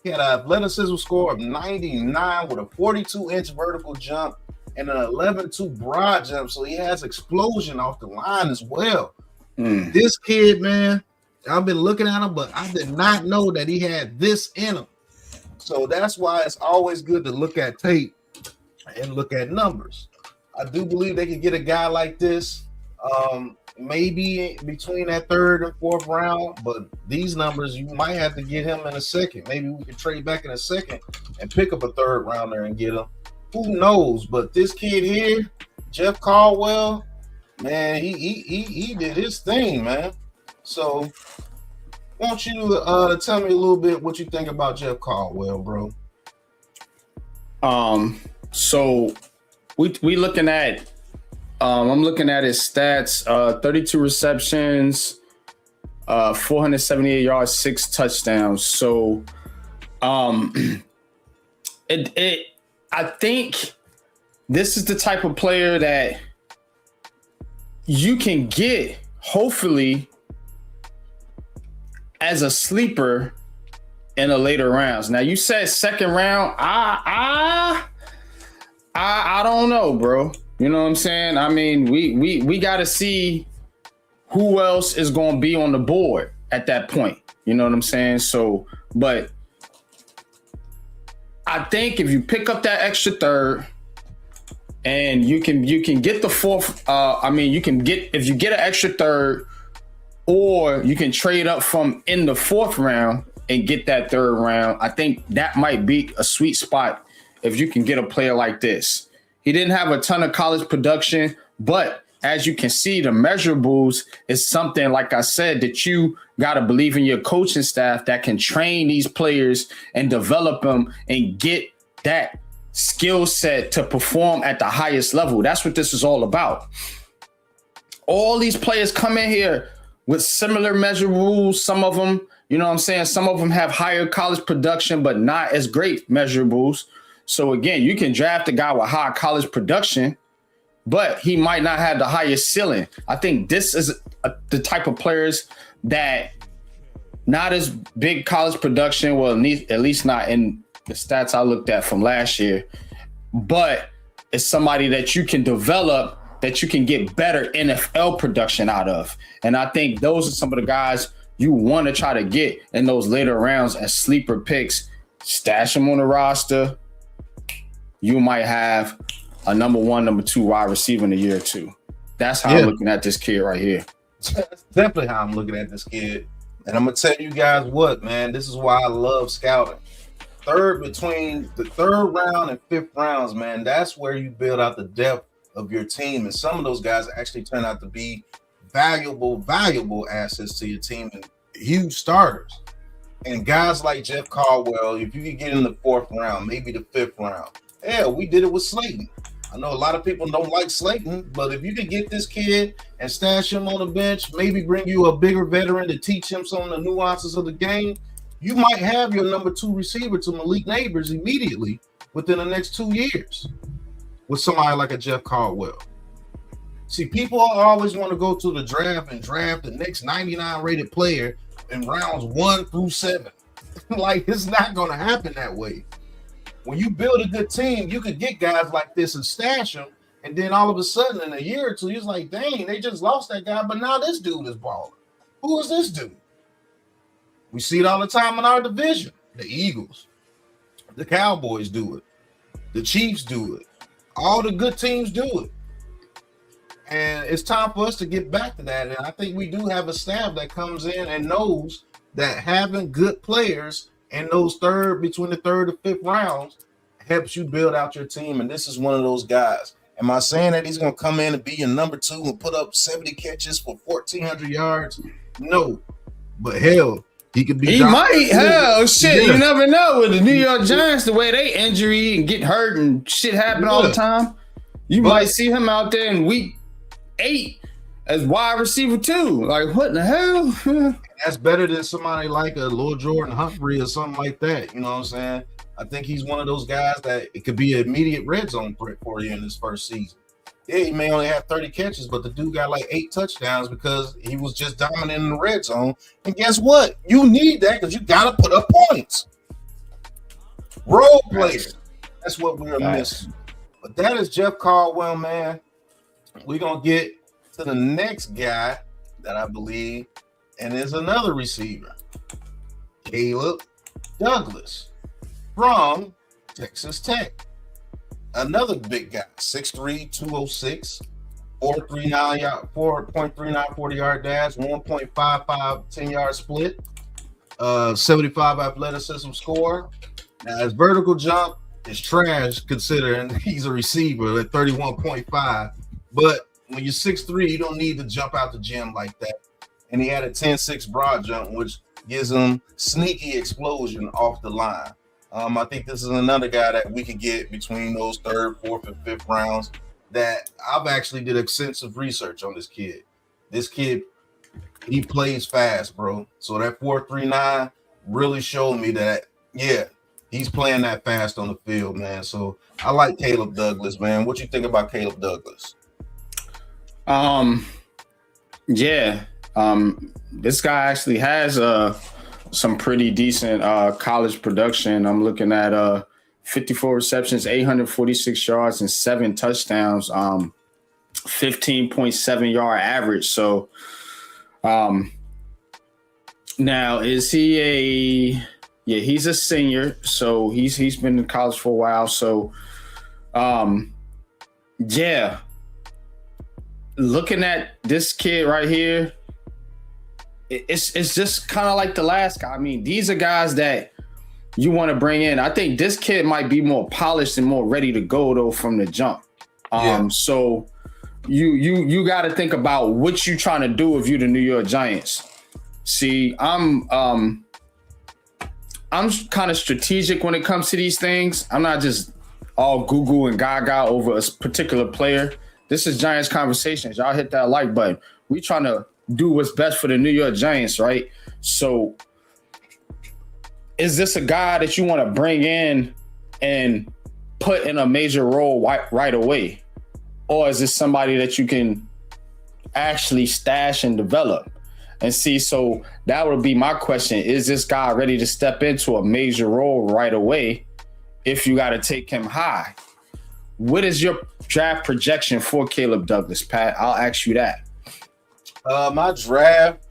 He had an athleticism score of 99 with a 42-inch vertical jump and an 11.2 broad jump. So he has explosion off the line as well. This kid, man, I've been looking at him, but I did not know that he had this in him. So that's why it's always good to look at tape and look at numbers. I do believe they could get a guy like this, maybe between that 3rd and 4th round, but these numbers, you might have to get him in a second. Maybe we can trade back in a second and pick up a 3rd rounder and get him. Who knows? But this kid here, Jeff Caldwell, man, he did his thing, man. So why don't you tell me a little bit what you think about Jeff Caldwell, bro? So we looking at I'm looking at his stats, 32 receptions, 478 yards, 6 touchdowns. So I think this is the type of player that you can get, hopefully, as a sleeper in the later rounds. Now you said 2nd round. I don't know, bro. You know what I'm saying? I mean, we got to see who else is going to be on the board at that point. You know what I'm saying? So, but I think if you pick up that extra 3rd and you can get the 4th, you can get, if you get an extra 3rd, or you can trade up from in the 4th round and get that 3rd round. I think that might be a sweet spot if you can get a player like this. He didn't have a ton of college production, but as you can see, the measurables is something, like I said, that you got to believe in your coaching staff that can train these players and develop them and get that skill set to perform at the highest level. That's what this is all about. All these players come in here with similar measurables. Some of them, you know what I'm saying? Some of them have higher college production, but not as great measurables. So again, you can draft a guy with high college production, but he might not have the highest ceiling. I think this is the type of players that not as big college production, well, at least not in the stats I looked at from last year, but it's somebody that you can develop, that you can get better NFL production out of. And I think those are some of the guys you want to try to get in those later rounds as sleeper picks. Stash them on the roster. You might have a number 1, number 2 wide receiver in a year or 2. That's how I'm looking at this kid right here. That's definitely how I'm looking at this kid. And I'm going to tell you guys what, man, this is why I love scouting. Between the 3rd round and 5th rounds, man, that's where you build out the depth of your team. And some of those guys actually turn out to be valuable assets to your team and huge starters. And guys like Jeff Caldwell, if you could get in the 4th round, maybe the 5th round. Hell, we did it with Slayton. I know a lot of people don't like Slayton, but if you could get this kid and stash him on the bench, maybe bring you a bigger veteran to teach him some of the nuances of the game, you might have your number 2 receiver to Malik Neighbors immediately within the next 2 years with somebody like a Jeff Caldwell. See, people always want to go to the draft and draft the next 99 rated player in rounds 1 through 7. Like, it's not going to happen that way. When you build a good team, you could get guys like this and stash them, and then all of a sudden in a year or 2, you're like, dang, they just lost that guy, but now this dude is balling. Who is this dude? We see it all the time in our division. The Eagles, the Cowboys do it. The Chiefs do it. All the good teams do it. And it's time for us to get back to that. And I think we do have a staff that comes in and knows that having good players in those between the third and fifth rounds helps you build out your team. And this is one of those guys. Am I saying that he's going to come in and be your number 2 and put up 70 catches for 1,400 yards? No. But hell, he could be. He might. Hell, shit. Yeah. You never know with the New York Giants, the way they injury and get hurt and shit happen all the time. You might see him out there in week 8 as wide receiver 2. Like, what the hell? That's better than somebody like a Lil Jordan Humphrey or something like that. You know what I'm saying? I think he's one of those guys that it could be an immediate red zone threat for you in his first season. Yeah, he may only have 30 catches, but the dude got like 8 touchdowns because he was just dominant in the red zone. And guess what? You need that because you got to put up points. Role players. That's what we're missing. But that is Jeff Caldwell, man. We're going to get to the next guy that I believe, and is another receiver, Caleb Douglas from Texas Tech. Another big guy, 6'3", 206, 4.39 40-yard dash, 1.55 10-yard split, 75 athleticism score. Now, his vertical jump is trash considering he's a receiver at 31.5. But when you're 6'3", you don't need to jump out the gym like that. And he had a 10-6 broad jump, which gives him sneaky explosion off the line. I think this is another guy that we could get between those 3rd, 4th, and 5th rounds that I've actually did extensive research on this kid. This kid, he plays fast, bro. So that 4.39 really showed me that, yeah, he's playing that fast on the field, man. So I like Caleb Douglas, man. What you think about Caleb Douglas? This guy actually has some pretty decent college production. I'm looking at 54 receptions, 846 yards, and 7 touchdowns, 15.7 yard average. So now is he he's a senior, so he's been in college for a while. So looking at this kid right here, it's just kind of like the last guy. I mean, these are guys that you want to bring in. I think this kid might be more polished and more ready to go though from the jump. So you got to think about what you trying to do if you're the New York Giants. See, I'm kind of strategic when it comes to these things. I'm not just all Google and gaga over a particular player. This is Giants Conversations. Y'all hit that like button. We trying to do what's best for the New York Giants, right? So is this a guy that you want to bring in and put in a major role right away? Or is this somebody that you can actually stash and develop? And see, so that would be my question. Is this guy ready to step into a major role right away if you got to take him high? What is your draft projection for Caleb Douglas, Pat? I'll ask you that. My draft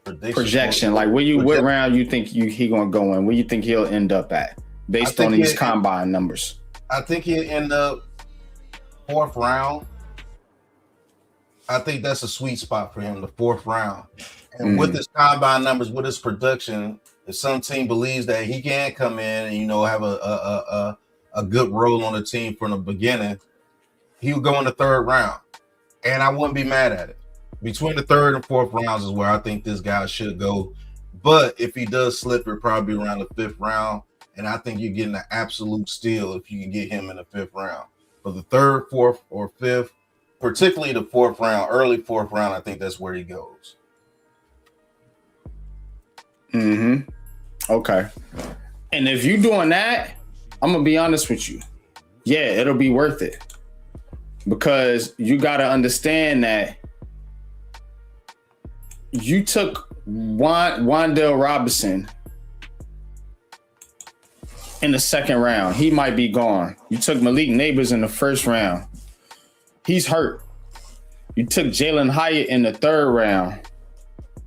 projection, like what round you think he gonna go in? Where you think he'll end up at based on these combine numbers? I think he'll end up 4th round. I think that's a sweet spot for him, the 4th round. And with his combine numbers, with his production, if some team believes that he can come in and have a good role on the team from the beginning, he'll go in the 3rd round. And I wouldn't be mad at it. Between the 3rd and 4th rounds is where I think this guy should go. But if he does slip, it'll probably be around the 5th round. And I think you're getting an absolute steal if you can get him in the 5th round. For the 3rd, 4th, or 5th, particularly the 4th round, early 4th round, I think that's where he goes. Okay. And if you're doing that, I'm going to be honest with you. Yeah, it'll be worth it. Because you got to understand that you took Wan'Dale Robinson in the 2nd round. He might be gone. You took Malik Neighbors in the 1st round. He's hurt. You took Jalen Hyatt in the 3rd round.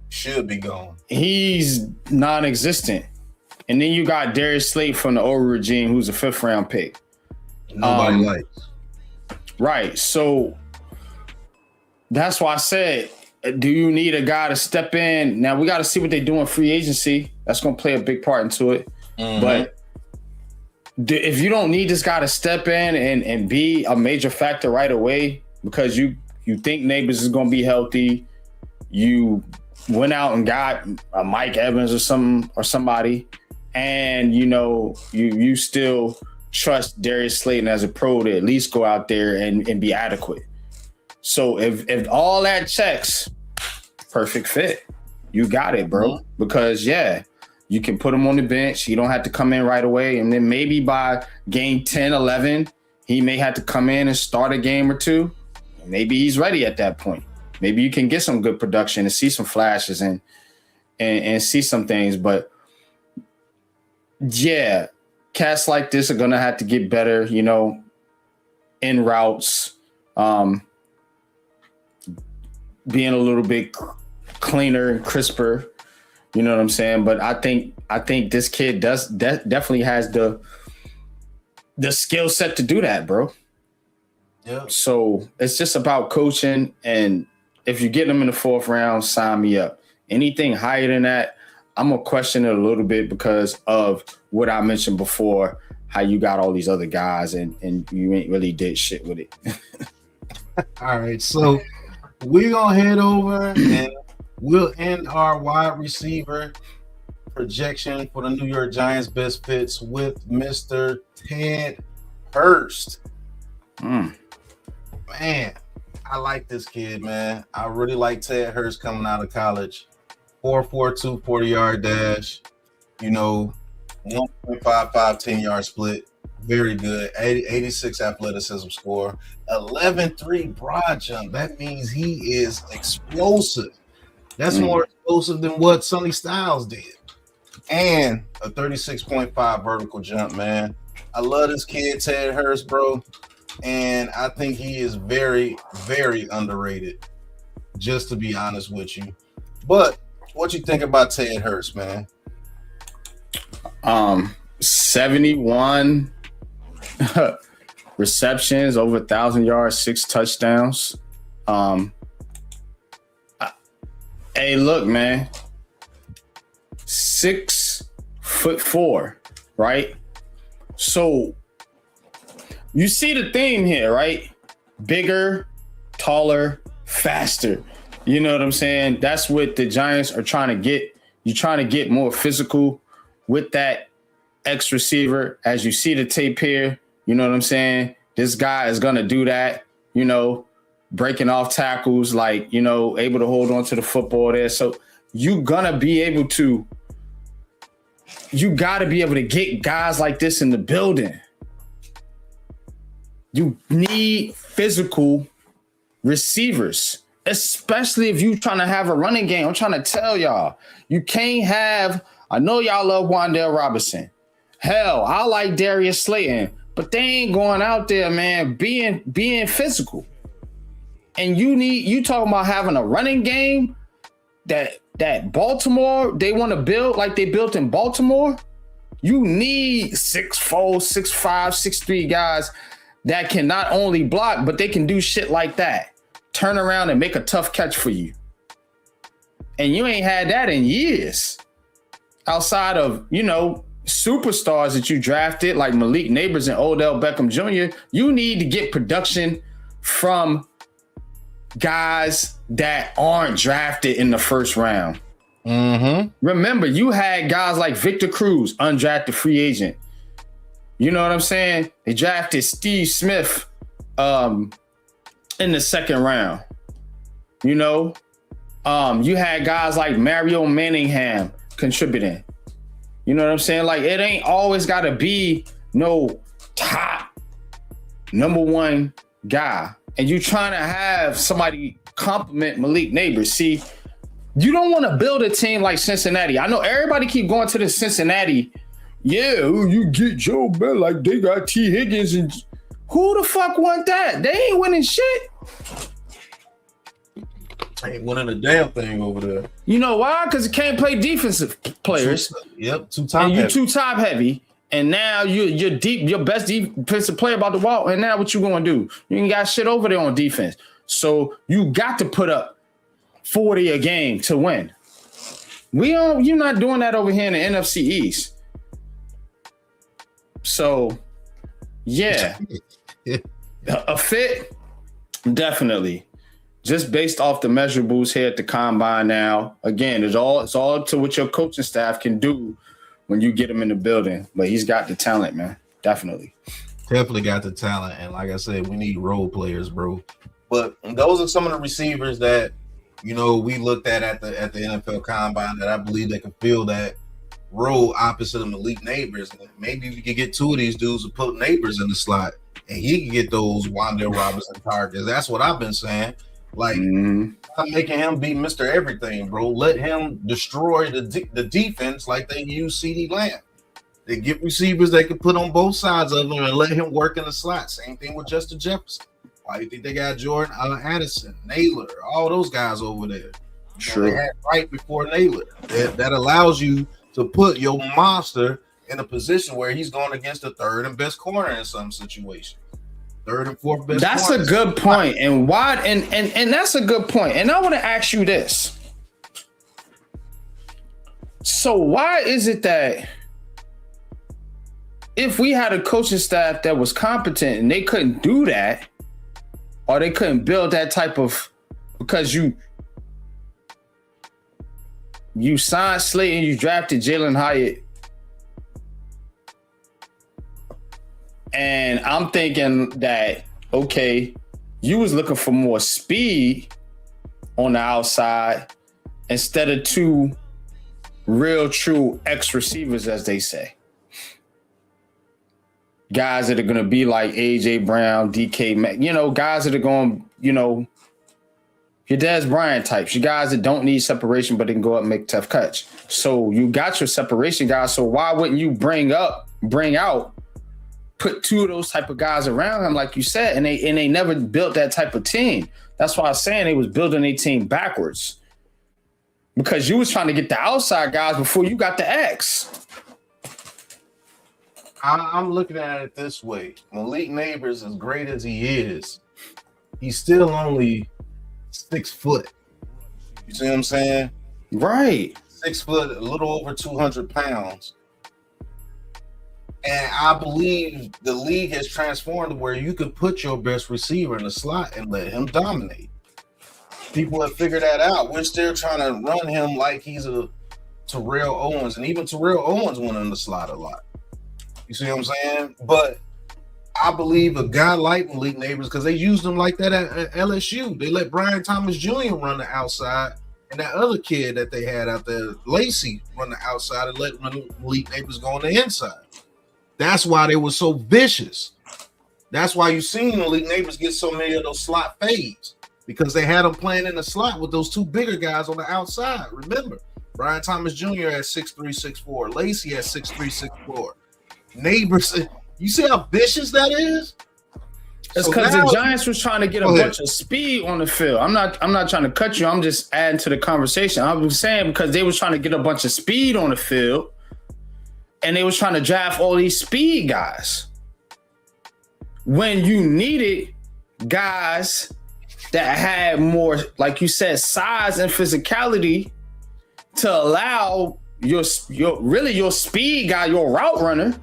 Should be gone. He's non-existent. And then you got Darius Slate from the old regime, who's a 5th round pick. Nobody likes. Right. So that's why I said, do you need a guy to step in? Now we got to see what they do in free agency. That's going to play a big part into it. But if you don't need this guy to step in and be a major factor right away because you think Neighbors is going to be healthy, you went out and got a Mike Evans or somebody, and you still trust Darius Slayton as a pro to at least go out there and be adequate. So if all that checks, perfect fit. You got it, bro. Because you can put him on the bench. He don't have to come in right away. And then maybe by game 10, 11, he may have to come in and start a game or two. Maybe he's ready at that point. Maybe you can get some good production and see some flashes and see some things. But yeah, cats like this are going to have to get better, in routes, being a little bit cleaner and crisper. You know what I'm saying? But I think this kid definitely has the skill set to do that, bro. Yeah. So it's just about coaching, and if you get them in the 4th round, sign me up. Anything higher than that, I'm gonna question it a little bit because of what I mentioned before, how you got all these other guys and you ain't really did shit with it. All right, so we're gonna head over and we'll end our wide receiver projection for the New York Giants best fits with Mr. Ted Hurst. Man, I like this kid, man. I really like Ted Hurst coming out of college. 4.42 40-yard dash, 1.55 10-yard split. Very good. 86 athleticism score. 11.3 broad jump. That means he is explosive. That's more explosive than what Sonny Styles did. And a 36.5 vertical jump, man. I love this kid, Ted Hurst, bro. And I think he is very, very underrated, just to be honest with you. But what you think about Ted Hurst, man? 71 receptions, over 1,000 yards, 6 touchdowns. Hey, look, man. 6'4", right? So you see the theme here, right? Bigger, taller, faster. You know what I'm saying? That's what the Giants are trying to get. You're trying to get more physical with that X receiver. As you see the tape here, you know what I'm saying? This guy is going to do that, breaking off tackles, able to hold on to the football there. So you got to be able to get guys like this in the building. You need physical receivers, especially if you're trying to have a running game. I'm trying to tell y'all, you can't have, I know y'all love Wan'Dale Robinson. Hell, I like Darius Slayton, but they ain't going out there, man, being physical. And you talking about having a running game that Baltimore, they want to build like they built in Baltimore. You need 6'4", 6'5", 6'3" guys that can not only block, but they can do shit like that. Turn around and make a tough catch for you. And you ain't had that in years. Outside of, superstars that you drafted like Malik Neighbors and Odell Beckham Jr., you need to get production from guys that aren't drafted in the first round. Remember, you had guys like Victor Cruz, undrafted free agent. You know what I'm saying? They drafted Steve Smith in the second round. You had guys like Mario Manningham contributing. You know what I'm saying? It ain't always got to be no top number one guy. And you trying to have somebody compliment Malik Neighbors. See, you don't want to build a team like Cincinnati. I know everybody keep going to the Cincinnati. Yeah, you get Joe Bell like they got T. Higgins. And who the fuck want that? They ain't winning shit. Ain't winning a damn thing over there. You know why? Because it can't play defensive players. Too top and you heavy. too top heavy. And now you're deep, your best defensive player about to walk. And now what you gonna do? You ain't got shit over there on defense. So you got to put up 40 a game to win. You're not doing that over here in the NFC East. So yeah. A fit, definitely. Just based off the measurables here at the combine now. Again, it's all to what your coaching staff can do when you get him in the building. But he's got the talent, man. Definitely got the talent. And like I said, we need role players, bro. But those are some of the receivers that, you know, we looked at the NFL combine that I believe they can fill that role opposite of Malik Neighbors. And maybe we could get two of these dudes to put Neighbors in the slot and he can get those Wan'Dale Robinson targets. That's what I've been saying. Like, I'm making him be Mr. Everything, bro. Let him destroy the defense like they use CeeDee Lamb. They get receivers they can put on both sides of them and let him work in the slot. Same thing with Justin Jefferson. Why do you think they got Jordan Addison, Naylor, all those guys over there? True. They had right before Naylor. That allows you to put your monster in a position where he's going against the third and best corner in some situation. Third and fourth best. That's a good point. And why? And that's a good point. And I want to ask you this. So why is it that if we had a coaching staff that was competent and they couldn't do that, or they couldn't build that type of, because you signed Slate and you drafted Jalen Hyatt. And I'm thinking that, okay, you was looking for more speed on the outside instead of two real, true X receivers, as they say. Guys that are going to be like A.J. Brown, DK Mac, guys that are going, your Dez Bryant types, you guys that don't need separation, but they can go up and make tough cuts. So you got your separation guys. So why wouldn't you bring out, put two of those type of guys around him, like you said, and they never built that type of team. That's why I was saying they was building a team backwards. Because you was trying to get the outside guys before you got the X. I'm looking at it this way. Malik Neighbors, as great as he is, he's still only 6 foot. You see what I'm saying? Right. 6 foot, a little over 200 pounds. And I believe the league has transformed where you could put your best receiver in the slot and let him dominate. People have figured that out. We're still trying to run him like he's a Terrell Owens, and even Terrell Owens went in the slot a lot. You see what I'm saying? But I believe a guy like Malik Neighbors, because they used him like that at LSU. They let Brian Thomas Jr. run the outside, and that other kid that they had out there, Lacey, run the outside and let Malik Neighbors go on the inside. That's why they were so vicious. That's why you've seen Malik Neighbors get so many of those slot fades, because they had him playing in the slot with those two bigger guys on the outside. Remember, Brian Thomas Jr. at 6'3", 6'4", Lacey at 6'3", 6'4". Neighbors, you see how vicious that is? It's because the Giants was trying to get a bunch of speed on the field. I'm not trying to cut you. I'm just adding to the conversation. I was saying because they was trying to get a bunch of speed on the field, and they was trying to draft all these speed guys. When you needed guys that had more, like you said, size and physicality to allow your speed guy, your route runner.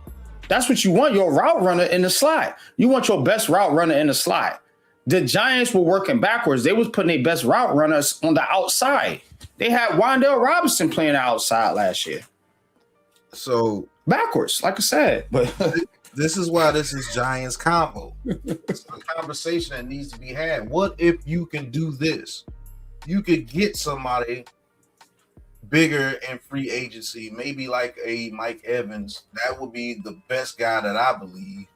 That's what you want, your route runner in the slot. You want your best route runner in the slot. The Giants were working backwards. They was putting their best route runners on the outside. They had Wan'Dale Robinson playing outside last year. So backwards, like I said. But this is why this is Giants Convo. It's a conversation that needs to be had. What if you can do this? You could get somebody bigger in free agency, maybe like a Mike Evans. That would be the best guy that I believe.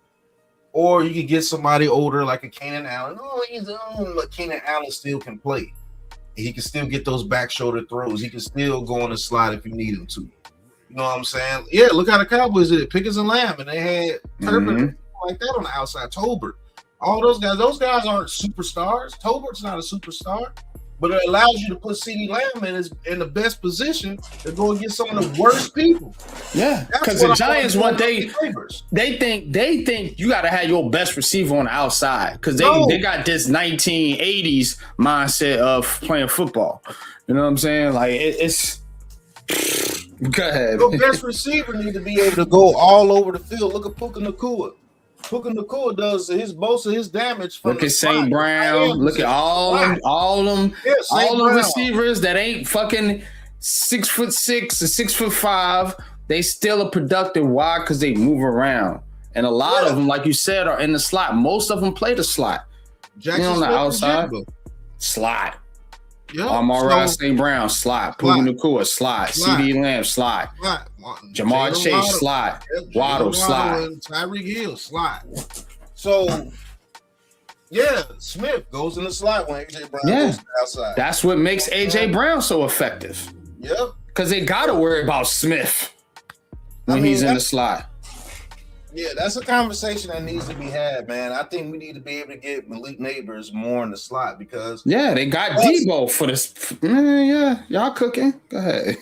Or you could get somebody older like a Keenan Allen. Oh, he's old, but Keenan Allen still can play. He can still get those back shoulder throws. He can still go on the slide if you need him to. You know what I'm saying? Yeah, look how the Cowboys did it. Pickens and Lamb, and they had Turpin like that on the outside. Tolbert. All those guys aren't superstars. Tolbert's not a superstar. but it allows you to put CeeDee Lamb in the best position to go against some of the worst people. Yeah, because the Giants, they think you got to have your best receiver on the outside because they got this 1980s mindset of playing football. You know what I'm saying? Like it's. Go ahead. Your best receiver need to be able to go all over the field. Look at Puka Nacua. Puka Nacua does most of his damage. Look at St. Brown. Look at all them receivers that ain't fucking 6'6" or 6'5". They still are productive. Why? Because they move around, and a lot of them, like you said, are in the slot. Most of them play the slot. Jackson on the outside, slot. Yeah, Amon-Ra St. Brown, slot. Puka Nacua, slot. CeeDee Lamb, slot. Jamar Chase, slot. Waddle, slot. Tyreek Hill, slot. So, Smith goes in the slot when AJ Brown goes to the outside. That's what makes AJ Brown so effective. Yep. Because they got to worry about Smith when he's in the slot. Yeah, that's a conversation that needs to be had, man. I think we need to be able to get Malik Neighbors more in the slot because they got Debo for this. Y'all cooking. Go ahead.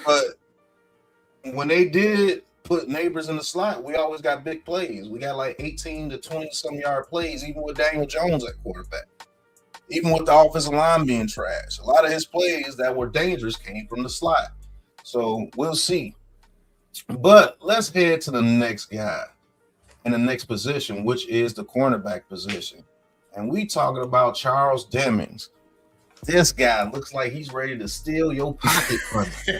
But when they did put Neighbors in the slot, we always got big plays. We got like 18 to 20 some yard plays, even with Daniel Jones at quarterback. Even with the offensive line being trash, a lot of his plays that were dangerous came from the slot. So we'll see. But let's head to the next guy in the next position, which is the cornerback position. And we talking about Charles Demings. This guy looks like he's ready to steal your pocket from you.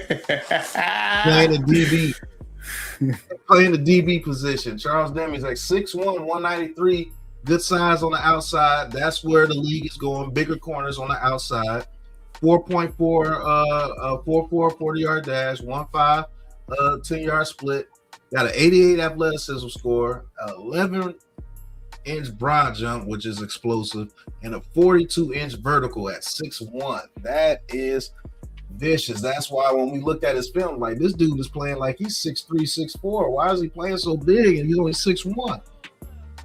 Playing the DB position. Charles Demings like 6'1", 193, good size on the outside. That's where the league is going. Bigger corners on the outside. 4.4, 4.4 40-yard dash, 1.5. 10-yard split, got an 88 athleticism score, 11-inch broad jump, which is explosive, and a 42-inch vertical at 6'1". That is vicious. That's why when we looked at his film, like this dude is playing like he's 6'3", 6'4". Why is he playing so big and he's only 6'1"?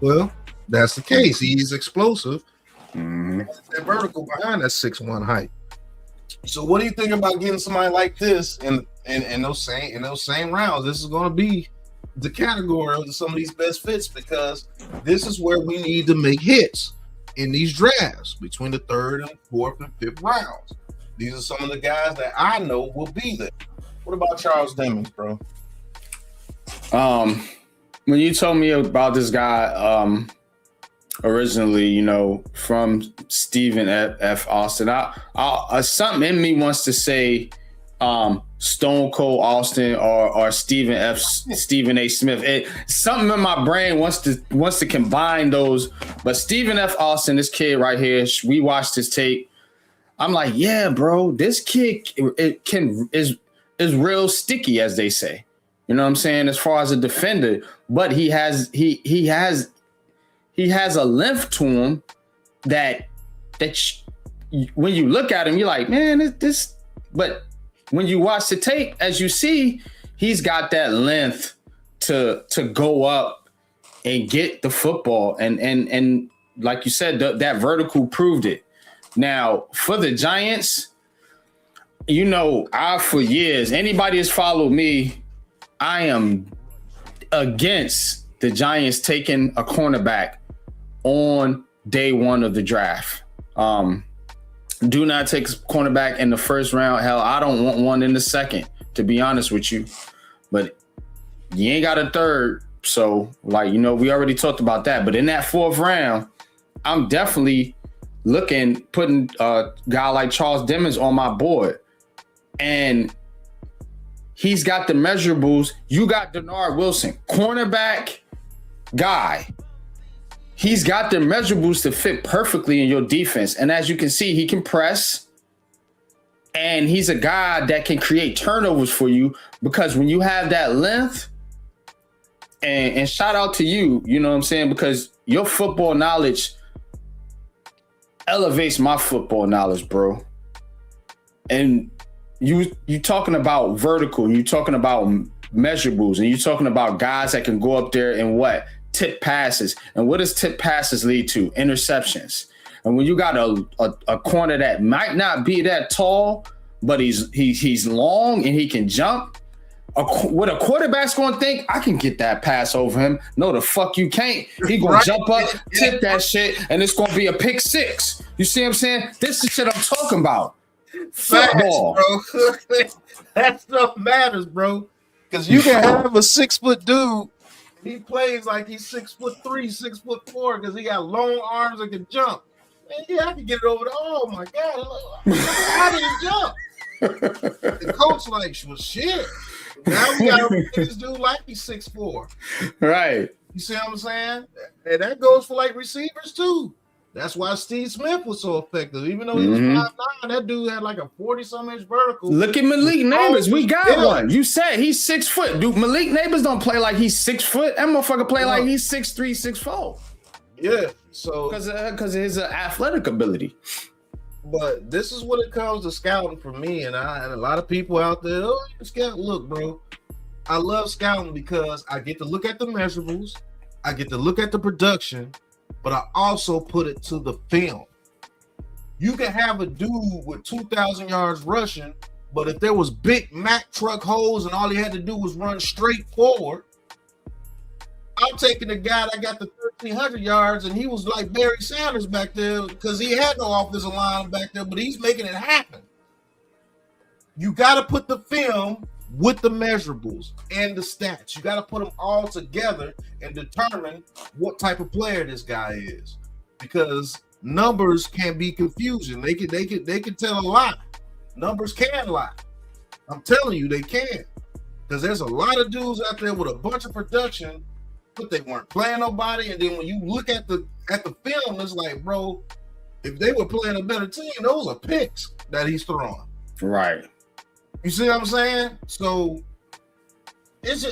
Well, that's the case. He's explosive. That vertical behind that 6'1" height. So what do you think about getting somebody like this in those same rounds? This is going to be the category of some of these best fits because this is where we need to make hits in these drafts between the 3rd and 4th and 5th rounds. These are some of the guys that I know will be there. What about Charles Demings, bro? When you told me about this guy, originally, from Stephen F. Austin, I something in me wants to say Stone Cold Austin or Stephen A. Smith. Something in my brain wants to combine those. But Stephen F. Austin, this kid right here, we watched his tape. I'm like, yeah, bro, this kid is real sticky, as they say. You know what I'm saying? As far as a defender, but he has a length to him that when you look at him, you're like, man, this. But when you watch the tape, as you see, he's got that length to go up and get the football, and like you said, that vertical proved it. Now for the Giants, for years, anybody that's followed me, I am against the Giants taking a cornerback on day one of the draft. Do not take a cornerback in the first round. Hell, I don't want one in the second, to be honest with you. But you ain't got a third. So, we already talked about that. But in that 4th round, I'm definitely putting a guy like Charles Demings on my board. And he's got the measurables. You got Denard Wilson, cornerback guy. He's got the measurables to fit perfectly in your defense. And as you can see, he can press. And he's a guy that can create turnovers for you because when you have that length, and shout out to you, you know what I'm saying? Because your football knowledge elevates my football knowledge, bro. And you talking about vertical, and you talking about measurables, and you talking about guys that can go up there and tip passes. And what does tip passes lead to? Interceptions. And when you got a corner that might not be that tall, but he's long and he can jump, what a quarterback's going to think, I can get that pass over him. No, the fuck you can't. He going to jump up, tip that shit, and it's going to be a pick six. You see what I'm saying? This is shit I'm talking about. Football. Facts, bro. That stuff matters, bro. Because you can have a 6 foot dude. He plays like he's 6'3", 6'4", because he got long arms and can jump. Man, yeah, I can get it over there. Oh my god, how did he jump? The coach like, well, shit. Now we gotta this dude like he's 6'4". Right. You see what I'm saying? And that goes for like receivers too. That's why Steve Smith was so effective. Even though he was 5'9", that dude had like a 40-some inch vertical. Look at Malik Neighbors. We got one. You said he's 6 foot. Dude, Malik Neighbors don't play like he's 6 foot. That motherfucker play like he's 6'3", 6'4". Yeah. So because of his athletic ability. But this is what it comes to scouting for me, and a lot of people out there. Oh, you scout. Look, bro, I love scouting because I get to look at the measurables, I get to look at the production, but I also put it to the film. You can have a dude with 2,000 yards rushing, but if there was big Mack truck holes and all he had to do was run straight forward, I'm taking the guy that got the 1,300 yards and he was like Barry Sanders back there because he had no offensive line back there, but he's making it happen. You got to put the film with the measurables and the stats. You got to put them all together and determine what type of player this guy is, because numbers can be confusing. They can tell a lot. Numbers can lie. I'm telling you, they can, because there's a lot of dudes out there with a bunch of production, but they weren't playing nobody. And then when you look at the film, it's like, bro, if they were playing a better team, those are picks that he's throwing. Right. You see what I'm saying? So it's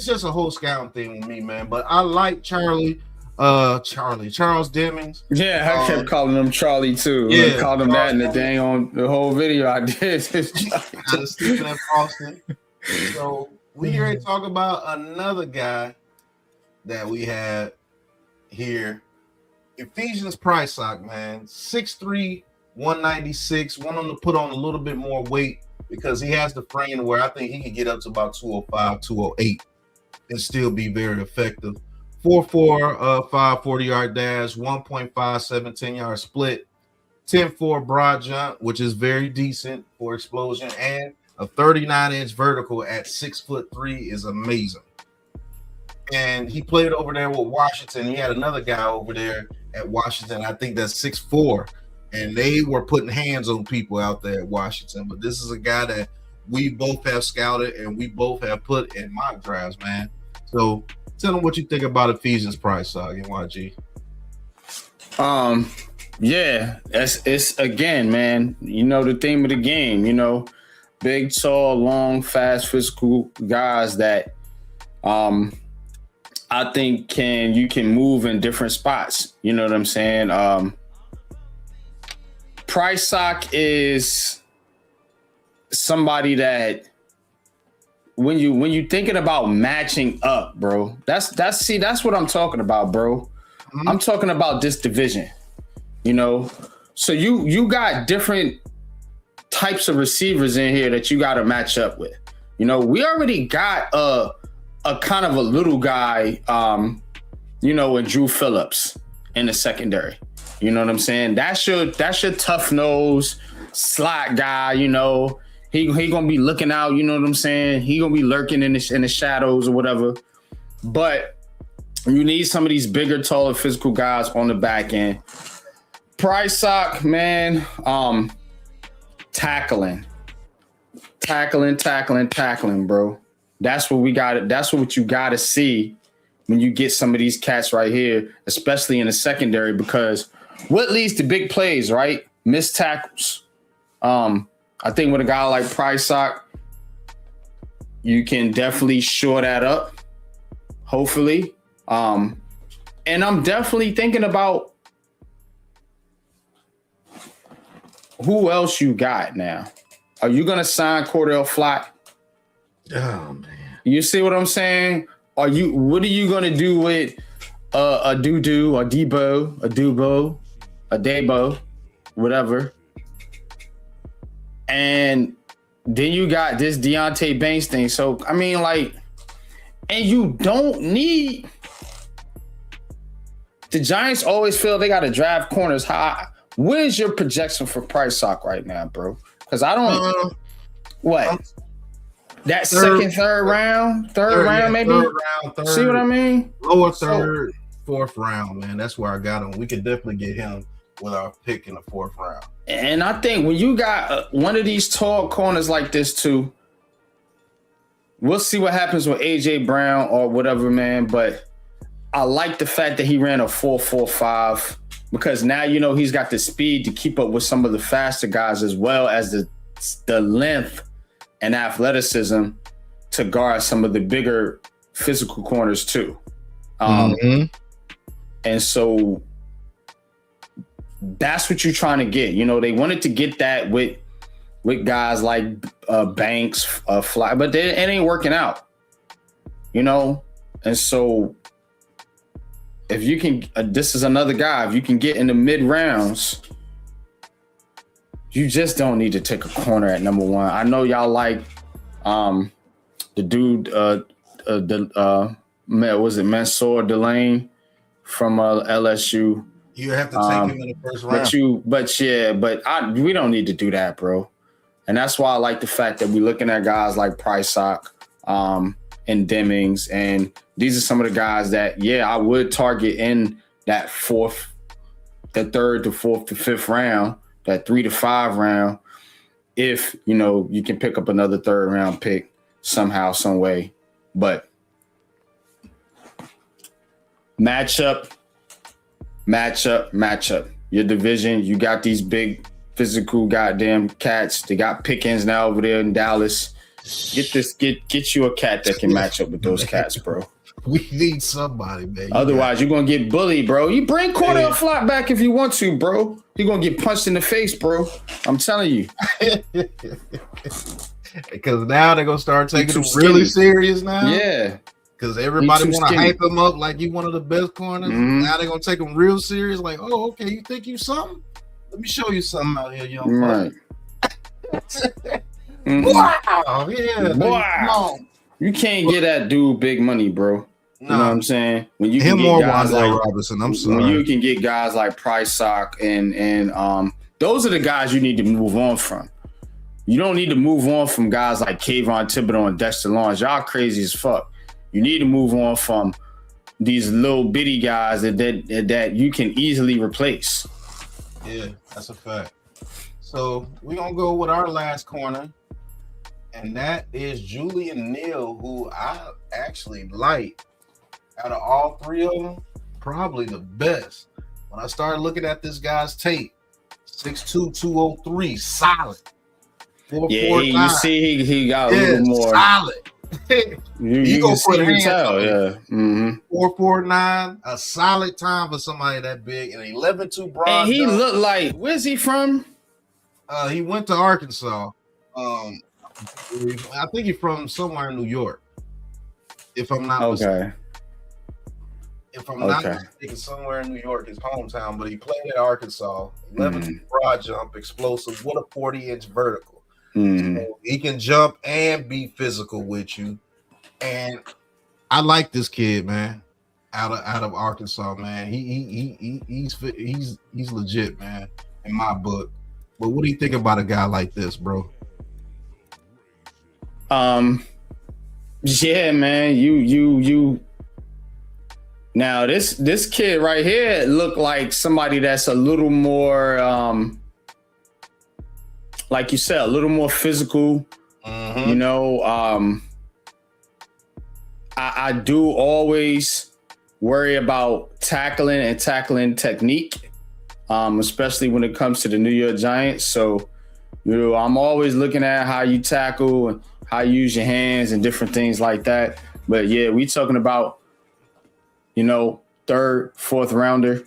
just a whole scouting thing with me, man. But I like Charles Demings. Yeah, I kept calling him Charlie too. Yeah, I called him that in the dang on the whole video I did. Out of Stephen F. Austin. So we here to talk about another guy that we had here. Ephesians Pricesock, man. 6'3", 196. Want him to put on a little bit more weight because he has the frame where I think he can get up to about 205, 208 and still be very effective. 4'4", 40-yard dash, 1.57 10-yard split, 10-4 broad jump, which is very decent for explosion, and a 39-inch vertical at 6'3" is amazing. And he played over there with Washington. He had another guy over there at Washington. I think that's 6'4", and they were putting hands on people out there at Washington. But this is a guy that we both have scouted and we both have put in mock drafts, man. So tell them what you think about Ephesians Pricesock, NYG. Yeah, it's again, man. You know the theme of the game. You know, big, tall, long, fast, physical guys that, I think you can move in different spots. You know what I'm saying? Pricesock is somebody that when you thinking about matching up, bro, that's what I'm talking about, bro. Mm-hmm. I'm talking about this division, you know. So you got different types of receivers in here that you got to match up with. You know, we already got a kind of a little guy, you know, in Drew Phillips in the secondary. You know what I'm saying? That's your tough nose slot guy. You know, he gonna be looking out. You know what I'm saying? He gonna be lurking in the shadows or whatever. But you need some of these bigger, taller, physical guys on the back end. Pricesock, man, tackling, bro. That's what we got. That's what you got to see when you get some of these cats right here, especially in the secondary, because what leads to big plays, right? Missed tackles. I think with a guy like Pricesock, you can definitely shore that up, hopefully. And I'm definitely thinking about who else you got now. Are you going to sign Cordell Flott? Oh, man. You see what I'm saying? What are you going to do with a Dubo? Adebo, whatever. And then you got this Deontay Banks thing. So, I mean, like, and you don't need... The Giants always feel they got to draft corners high. What is your projection for Price Sock right now, bro? Because I don't... That third round, maybe? Third round, See what I mean? Lower third, fourth round, man. That's where I got him. We could definitely get him with our pick in the fourth round. And I think when you got one of these tall corners like this too, we'll see what happens with A.J. Brown or whatever, man. But I like the fact that he ran a 4.45 because now, you know, he's got the speed to keep up with some of the faster guys as well as the length and athleticism to guard some of the bigger physical corners too. And so that's what you're trying to get. You know, they wanted to get that with guys like Banks, Fly, but it ain't working out. You know, and so if you can, this is another guy. If you can get in the mid rounds, you just don't need to take a corner at number one. I know y'all like the dude, was it Mansour Delane from LSU? You have to take him in the first round. But we don't need to do that, bro. And that's why I like the fact that we're looking at guys like Price Sock and Demings. And these are some of the guys that, I would target in that third to fourth to fifth round, that 3 to 5 round, if, you know, you can pick up another third round pick somehow, some way. But matchup. Your division, you got these big physical goddamn cats. They got Pickens now over there in Dallas. Get you a cat that can match up with those cats, bro. We need somebody, man. Otherwise, you're gonna get bullied, bro. You bring Cordell Flott back if you want to, bro. You're gonna get punched in the face, bro. I'm telling you. Because now they're gonna start taking them really serious now. Yeah. Because everybody want to hype him up like you one of the best corners. Now they're gonna take him real serious. Like, oh, okay, you think you something? Let me show you something out here, young man. Right. Wow, yeah. Wow. You can't get that dude big money, bro. You know what I'm saying? When you him can or get guys Wan'Dale like Robinson, I'm sorry. When you can get guys like Price Sock and those are the guys you need to move on from. You don't need to move on from guys like Kayvon Thibodeau and Dexter Lawrence. Y'all crazy as fuck. You need to move on from these little bitty guys that you can easily replace. Yeah, that's a fact. So we're gonna go with our last corner, and that is Julian Neal, who I actually like. Out of all three of them, probably the best. When I started looking at this guy's tape, 6'2", 203, solid. 4'4", you see he got a little more solid. You can see him tell, yeah. 4'9", a solid time for somebody that big, and 11'2" broad. And he looked like, where's he from? He went to Arkansas. I think he's from somewhere in New York. If I'm not mistaken. If I'm not mistaken, somewhere in New York, his hometown, but he played at Arkansas. 11 broad jump, explosive, with a 40-inch vertical. So he can jump and be physical with you. And I like this kid, man. Out of Arkansas, man. He's legit, man, in my book. But what do you think about a guy like this, bro? Yeah, man. You. Now this kid right here looked like somebody that's a little more, like you said, a little more physical. You know, I do always worry about tackling technique, especially when it comes to the New York Giants. So, you know, I'm always looking at how you tackle and how you use your hands and different things like that. But yeah, we talking about, you know, third, fourth rounder.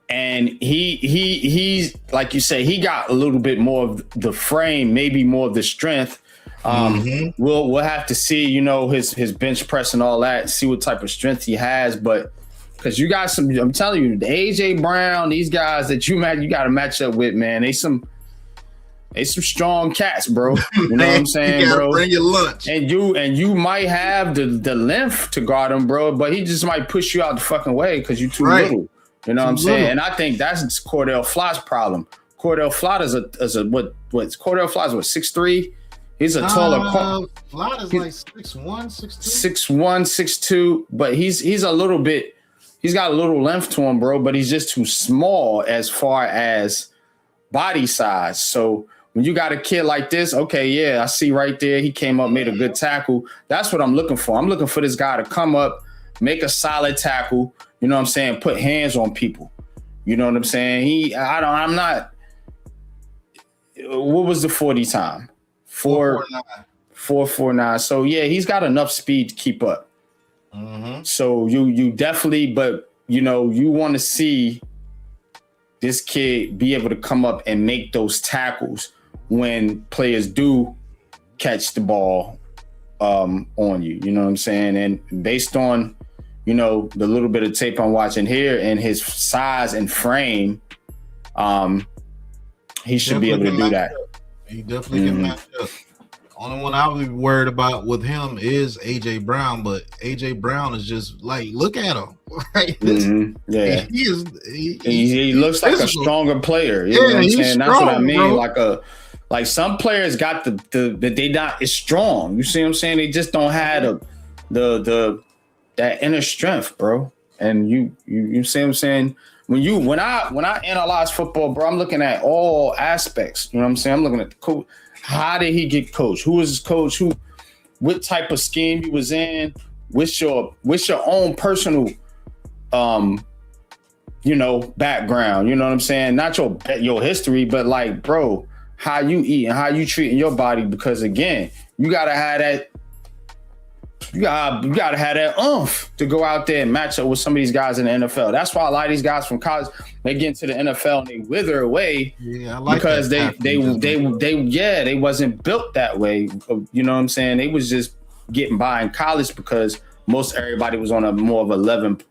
And he's like you say, he got a little bit more of the frame, maybe more of the strength. We'll have to see, you know, his bench press and all that, see what type of strength he has. But Because you got some, I'm telling you, the AJ Brown, these guys that you got to match up with, man, they some strong cats, bro. You know what I'm saying, you gotta bro? Bring your lunch. And you might have the length to guard him, bro, but he just might push you out the fucking way because you too little. You know what I'm saying? And I think that's Cordell Flott's problem. Cordell Flott is a what's Cordell Flott is what 6'3"? He's a taller Flott is like 6'1", 6'2". 6'1", 6'2", but he's a little bit, he's got a little length to him, bro, but he's just too small as far as body size. So when you got a kid like this, okay, yeah, I see right there, he came up, made a good tackle. That's what I'm looking for. I'm looking for this guy to come up, make a solid tackle, you know what I'm saying, put hands on people. You know what I'm saying? I'm not, what was the 40 time? 4.49. So yeah, he's got enough speed to keep up. Mm-hmm. So you definitely, but you know, you want to see this kid be able to come up and make those tackles when players do catch the ball on you. You know what I'm saying? And based on, you know, the little bit of tape I'm watching here and his size and frame, he should be able to do that. He definitely can match up. Only one I would be worried about with him is AJ Brown, but AJ Brown is just like, look at him. Like, yeah, he looks like a stronger player. You know what I'm saying? Strong, that's what I mean. Bro. Like some players got the they not as strong. You see what I'm saying? They just don't have the that inner strength, bro. And you see what I'm saying? When I analyze football, bro, I'm looking at all aspects. You know what I'm saying? I'm looking at the coach. How did he get coached? Who was his coach? What type of scheme he was in? What's your own personal, background? You know what I'm saying? Not your history, but like, bro, how you eat and how you treating your body. Because again, you gotta have that. You gotta have that oomph to go out there and match up with some of these guys in the NFL. That's why a lot of these guys from college, they get into the NFL and they wither away because they wasn't built that way. You know what I'm saying? They was just getting by in college because most everybody was on a more of a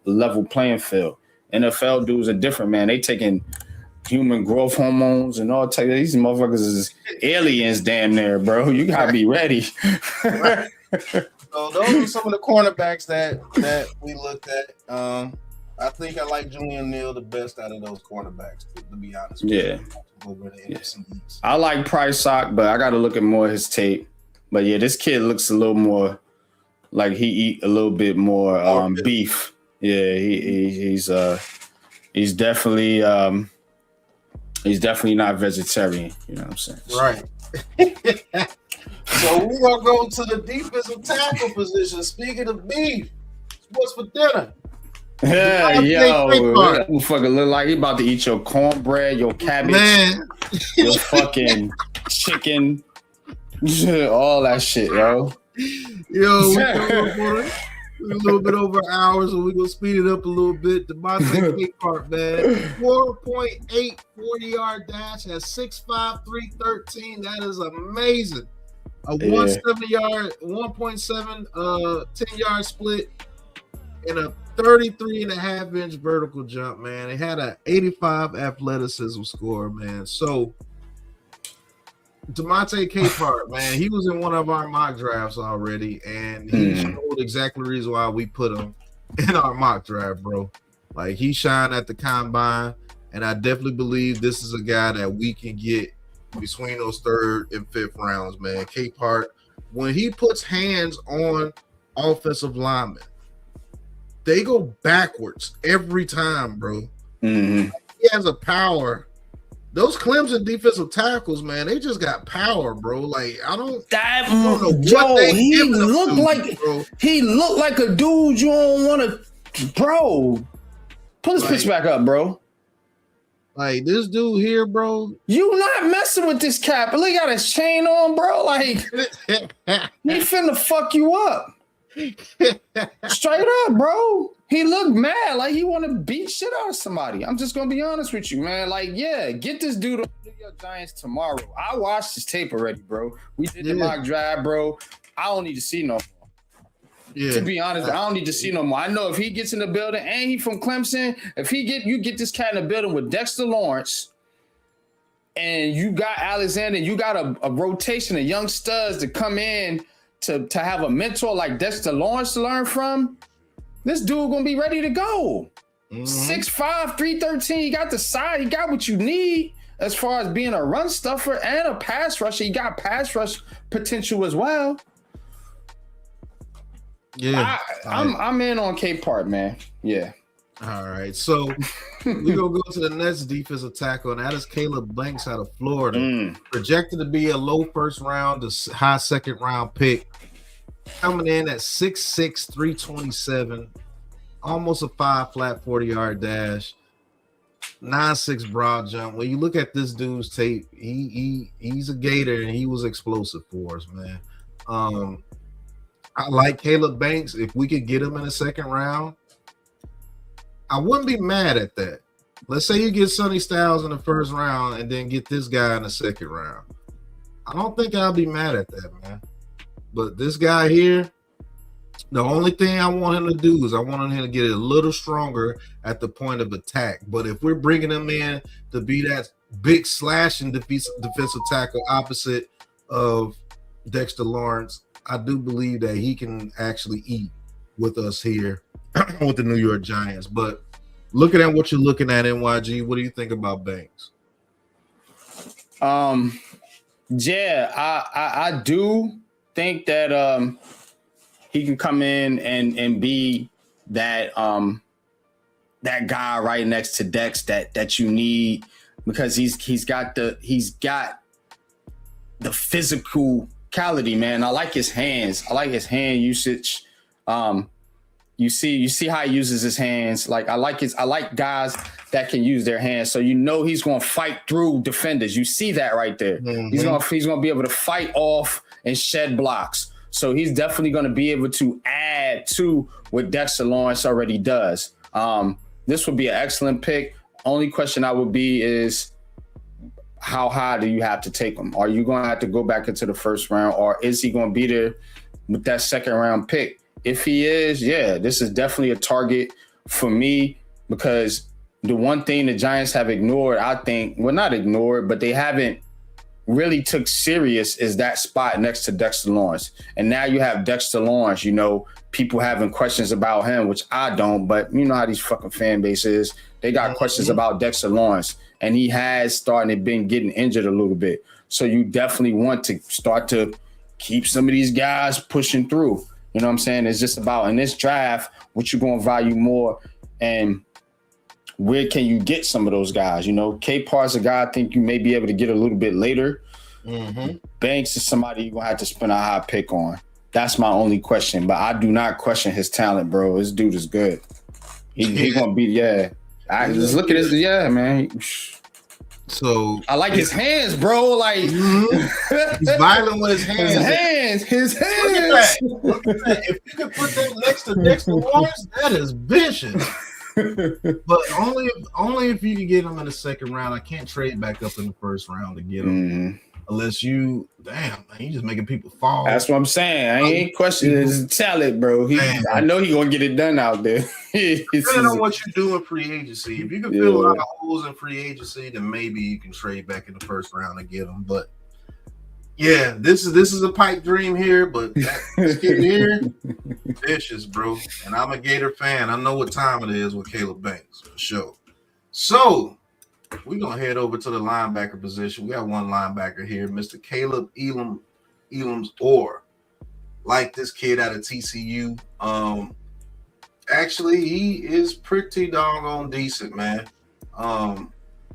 level playing field. NFL dudes are different, man. They taking human growth hormones and all type. These motherfuckers is aliens, damn near, bro. You gotta be ready. So those are some of the cornerbacks that we looked at. I think I like Julian Neal the best out of those cornerbacks, to be honest with you. Over the NFC East. I like Price Sock, but I got to look at more of his tape. But yeah, this kid looks a little more like he eat a little bit more beef. Yeah, he's definitely not vegetarian. You know what I'm saying? Right. So we're gonna go to the defensive tackle position. Speaking of beef, what's for dinner? Yeah, yo, that motherfucker look like he about to eat your cornbread, your cabbage, man, your fucking chicken, all that shit, yo. Yo, we're a little bit over an hour, so we're gonna speed it up a little bit. Devontae Capehart, man, 4.8 40-yard dash, has 6'5", 313. That is amazing. A 1.7 10-yard split, and a 33.5-inch vertical jump, man. It had an 85 athleticism score, man. So Devontae Capehart, man, he was in one of our mock drafts already, and he showed exactly the reason why we put him in our mock draft, bro. Like, he shined at the combine, and I definitely believe this is a guy that we can get between those 3rd and 5th rounds, man. Capehart, when he puts hands on offensive linemen, they go backwards every time, bro. Mm-hmm. He has a power. Those Clemson defensive tackles, man, they just got power, bro. Like, I don't know what he looked like. Bro. He looked like a dude you don't want to, bro. Put his pitch back up, bro. Like, this dude here, bro. You not messing with this cap. Look, he got his chain on, bro. Like, he finna fuck you up. Straight up, bro. He looked mad. Like, he want to beat shit out of somebody. I'm just going to be honest with you, man. Like, yeah, get this dude on the New York Giants tomorrow. I watched his tape already, bro. We did the mock drive, bro. I don't need to see no more. Yeah. To be honest, I don't need to see no more. I know if he gets in the building and he from Clemson, if you get this cat in the building with Dexter Lawrence, and you got Alexander, you got a rotation of young studs to come in to have a mentor like Dexter Lawrence to learn from, this dude gonna be ready to go. 6'5", 313. He got the side. He got what you need as far as being a run stuffer and a pass rusher. He got pass rush potential as well. Yeah, I'm in on K Part, man. Yeah. All right, so we're gonna go to the next defensive tackle, and that is Caleb Banks out of Florida, projected to be a low first round to high second round pick, coming in at 6'6", 327, almost a 5 flat 40-yard dash, 9'6" broad jump. When you look at this dude's tape, he's a gator, and he was explosive for us, man. I like Caleb Banks. If we could get him in the second round, I wouldn't be mad at that. Let's say you get Sonny Styles in the first round and then get this guy in the second round. I don't think I'll be mad at that, man. But this guy here, the only thing I want him to do is I want him to get a little stronger at the point of attack. But if we're bringing him in to be that big slashing defensive tackle opposite of Dexter Lawrence, I do believe that he can actually eat with us here with the New York Giants. But looking at what you're looking at, NYG, what do you think about Banks? Yeah, I do think that he can come in and be that that guy right next to Dex that you need, because he's got the physicality, man. I like his hands. I like his hand usage. You see how he uses his hands. Like I like guys that can use their hands. So he's going to fight through defenders. You see that right there. Mm-hmm. He's going to be able to fight off and shed blocks. So he's definitely going to be able to add to what Dexter Lawrence already does. This would be an excellent pick. Only question I would be is, how high do you have to take him? Are you going to have to go back into the first round, or is he going to be there with that second round pick? If he is, yeah, this is definitely a target for me, because the one thing the Giants have ignored, I think, well, not ignored, but they haven't really took serious, is that spot next to Dexter Lawrence. And now you have Dexter Lawrence, people having questions about him, which I don't, but you know how these fucking fan base is. They got questions about Dexter Lawrence, and he has been getting injured a little bit. So you definitely want to start to keep some of these guys pushing through. You know what I'm saying? It's just about, in this draft, what you're going to value more, and where can you get some of those guys? K-Part's a guy I think you may be able to get a little bit later. Mm-hmm. Banks is somebody you're going to have to spend a high pick on. That's my only question. But I do not question his talent, bro. This dude is good. He going to be, yeah. Just look at his, yeah, man. So I like his hands, bro. Like he's violent with his hands. His hands. Look at that. If you could put that next to Dexter Lawrence, that is vicious. But only if you can get him in the second round. I can't trade back up in the first round to get him. Unless you, man, you just making people fall. That's what I'm saying. I ain't questioning his talent, bro. I know he gonna get it done out there. Depending on what you do in free agency. If you can fill a lot of holes in free agency, then maybe you can trade back in the first round and get him. But yeah, this is a pipe dream here, but this kid here, vicious, bro. And I'm a Gator fan. I know what time it is with Caleb Banks for sure. So we're gonna head over to the linebacker position. We got one linebacker here, Mr. Caleb Elam's Orr. Like this kid out of TCU. Actually, he is pretty doggone decent, man.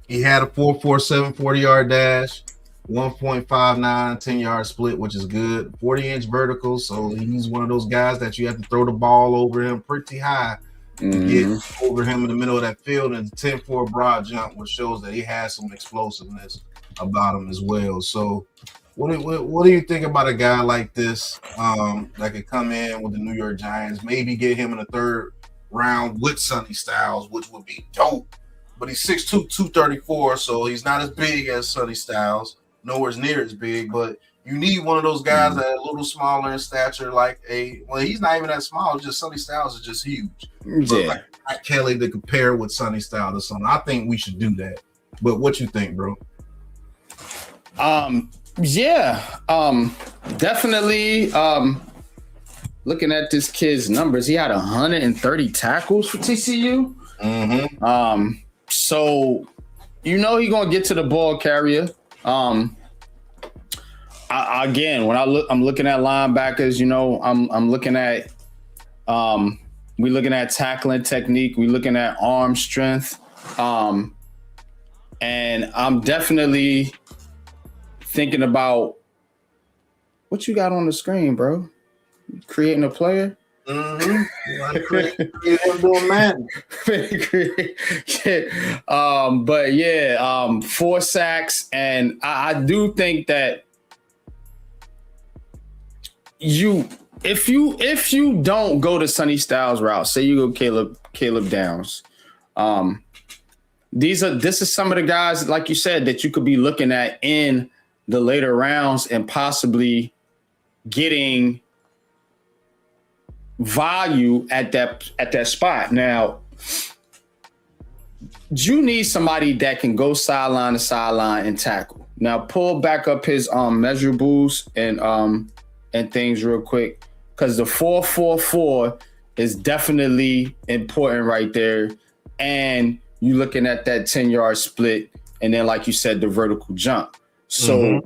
He had a 4.47 40-yard dash, 1.59 10-yard split, which is good. 40-inch vertical, so he's one of those guys that you have to throw the ball over him pretty high to get over him in the middle of that field, and 10-4 broad jump, which shows that he has some explosiveness about him as well. So what do you think about a guy like this that could come in with the New York Giants, maybe get him in the third round with Sonny Styles, which would be dope? But he's 6'2", 234, so he's not as big as Sonny Styles, nowhere near as big, but You need one of those guys that are a little smaller in stature, like he's not even that small. Just Sonny Styles is just huge. Yeah. Like Kelly to compare with Sonny Styles or something. I think we should do that. But what you think, bro? Definitely. Looking at this kid's numbers, he had 130 tackles for TCU. Mm-hmm. So he's gonna get to the ball carrier. Again, when I'm looking at linebackers. I'm looking at we're looking at tackling technique. We're looking at arm strength. And I'm definitely thinking about what you got on the screen, bro. Creating a player. Mm-hmm. But 4 sacks, and I do think that if you don't go to Sonny Styles route, say you go Caleb Downs, this is some of the guys, like you said, that you could be looking at in the later rounds and possibly getting value at that spot. Now, you need somebody that can go sideline to sideline and tackle. Now, pull back up his measurables and things real quick, because the 4.44 is definitely important right there. And you looking at that 10-yard split, and then, like you said, the vertical jump. So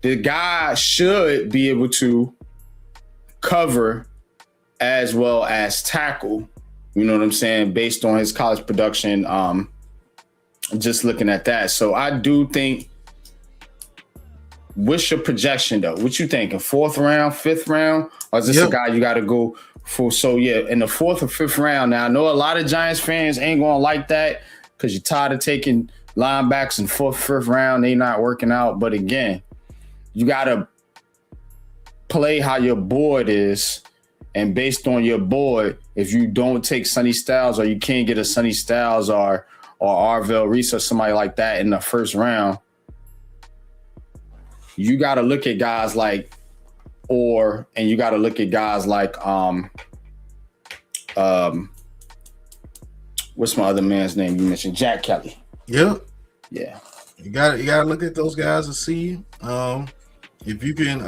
the guy should be able to cover as well as tackle, you know what I'm saying, based on his college production, just looking at that. So I do think, what's your projection, though? What you thinking, 4th round, 5th round? Or is this a guy you got to go for? So, in the 4th or 5th round. Now, I know a lot of Giants fans ain't going to like that because you're tired of taking linebacks in 4th, 5th round. They not working out. But, again, you got to play how your board is. And based on your board, if you don't take Sonny Styles, or you can't get a Sonny Styles or Arvell Reese or somebody like that in the 1st round, you got to look at guys like and you got to look at guys like what's my other man's name you mentioned? Jack Kelly. Yep. Yeah. You got to look at those guys and see if you can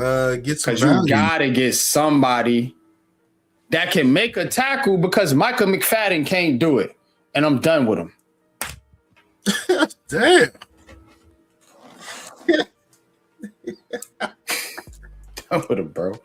get some Because value. you got to get somebody that can make a tackle, because Michael McFadden can't do it. And I'm done with him. Damn. Done with him, bro.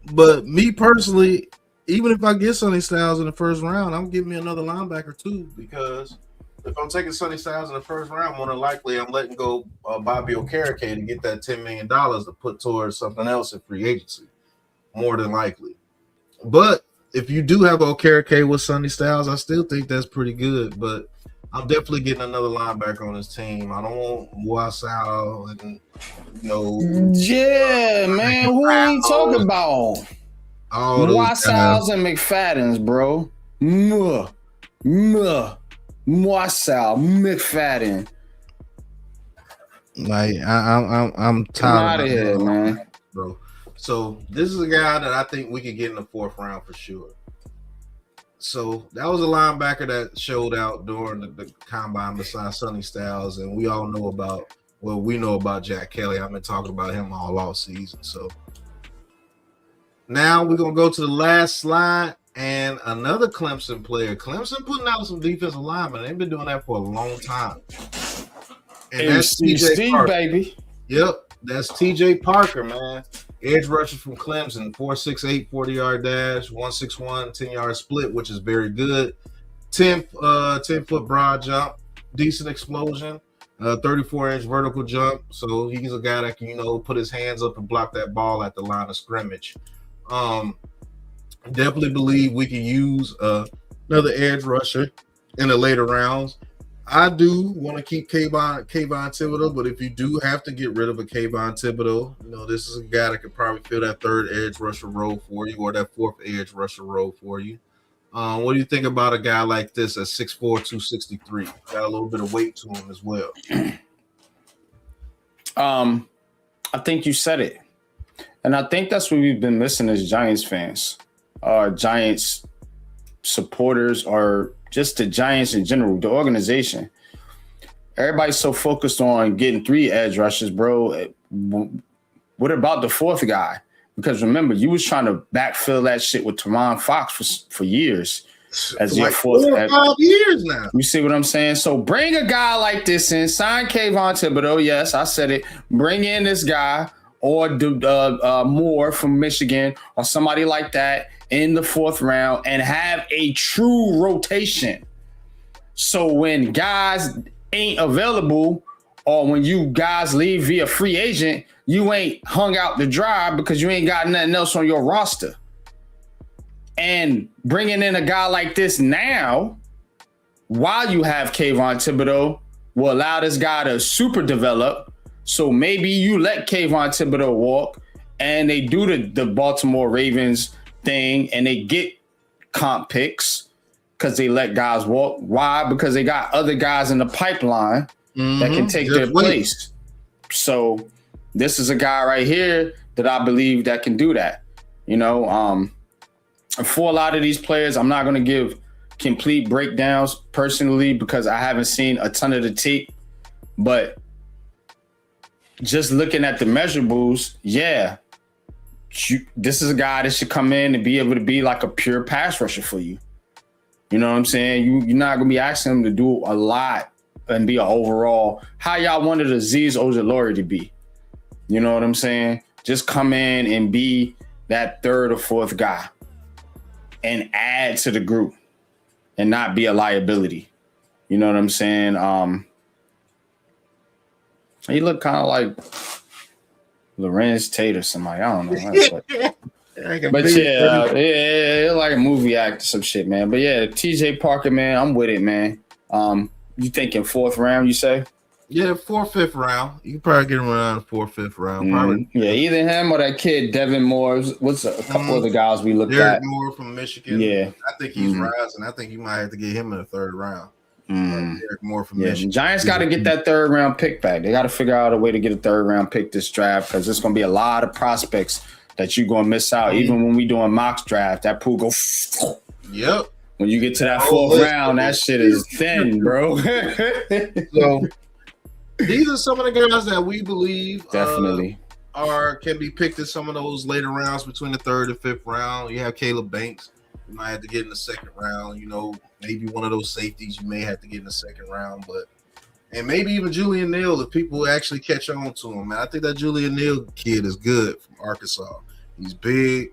But me personally, even if I get Sonny Styles in the 1st round, I'm getting me another linebacker too, because if I'm taking Sonny Styles in the 1st round, more than likely I'm letting go Bobby Okereke to get that $10 million to put towards something else in free agency, more than likely. But if you do have Okereke with Sonny Styles, I still think that's pretty good. But I'm definitely getting another linebacker on this team. I don't want Wassau and Yeah, man. Who are you talking about? Wassau's and McFadden's, bro. Wassau, McFadden. Like I'm tired of here, man, bro. So this is a guy that I think we could get in the 4th round for sure. So that was a linebacker that showed out during the combine besides Sonny Styles, and we all know about Jack Kelly. I've been talking about him all season. So now we're gonna go to the last slide, and another Clemson player. Clemson putting out some defensive linemen. They've been doing that for a long time. And that's TJ Parker, baby. Yep, that's TJ Parker, man. Edge rusher from Clemson, 4.68, 40-yard dash, 1.61, 10-yard split, which is very good. 10-foot broad jump, decent explosion, 34-inch vertical jump. So he's a guy that can, put his hands up and block that ball at the line of scrimmage. Definitely believe we can use another edge rusher in the later rounds. I do want to keep Kayvon Thibodeau, but if you do have to get rid of a Kayvon Thibodeau, this is a guy that could probably fill that 3rd edge rusher role for you, or that 4th edge rusher role for you. What do you think about a guy like this at 6'4", 263? Got a little bit of weight to him as well. I think you said it. And I think that's what we've been missing as Giants fans, Giants supporters, or just the Giants in general, the organization. Everybody's so focused on getting 3 edge rushers, bro. What about the 4th guy? Because remember, you was trying to backfill that shit with Teron Fox for years. As your 4th 4 or 5 years now. You see what I'm saying? So bring a guy like this in, sign Kayvon Thibodeau. Yes, I said it. Bring in this guy or Moore from Michigan or somebody like that in the 4th round and have a true rotation. So when guys ain't available or when you guys leave via free agent, you ain't hung out to dry because you ain't got nothing else on your roster. And bringing in a guy like this now, while you have Kayvon Thibodeau, will allow this guy to super develop. So maybe you let Kayvon Thibodeau walk and they do the Baltimore Ravens thing and they get comp picks because they let guys walk. Why? Because they got other guys in the pipeline that can take their place. So this is a guy right here that I believe that can do that. You know, for a lot of these players, I'm not going to give complete breakdowns personally because I haven't seen a ton of the tape. But just looking at the measurables, yeah, this is a guy that should come in and be able to be like a pure pass rusher for you. You know what I'm saying? You're not going to be asking him to do a lot and be an overall. How y'all wanted Azeez Ojulari to be? You know what I'm saying? Just come in and be that 3rd or 4th guy and add to the group and not be a liability. You know what I'm saying? He looked kind of like Lorenz Tate or somebody. I don't know. But yeah, like a movie actor, some shit, man. But yeah, TJ Parker, man, I'm with it, man. You thinking 4th round, you say? Yeah, 4th, 5th round. You can probably get him around the 4th, 5th round. Probably. Yeah, either him or that kid, Devin Moore. What's a couple of the guys we looked Derek at? Moore from Michigan. Yeah. I think he's rising. I think you might have to get him in the 3rd round. Derek Moore from Michigan. Giants got to get that 3rd round pick back. They got to figure out a way to get a 3rd round pick this draft because there's going to be a lot of prospects that you're going to miss out. Even when we doing mock draft, that pool go. Yep. When you get to that 4th round, that shit is thin, bro. So these are some of the guys that we believe definitely can be picked in some of those later rounds between the 3rd and 5th round. You have Caleb Banks. You might have to get in the 2nd round. You know, maybe one of those safeties you may have to get in the 2nd round, and maybe even Julian Neal if people actually catch on to him. Man, I think that Julian Neal kid is good from Arkansas. He's big,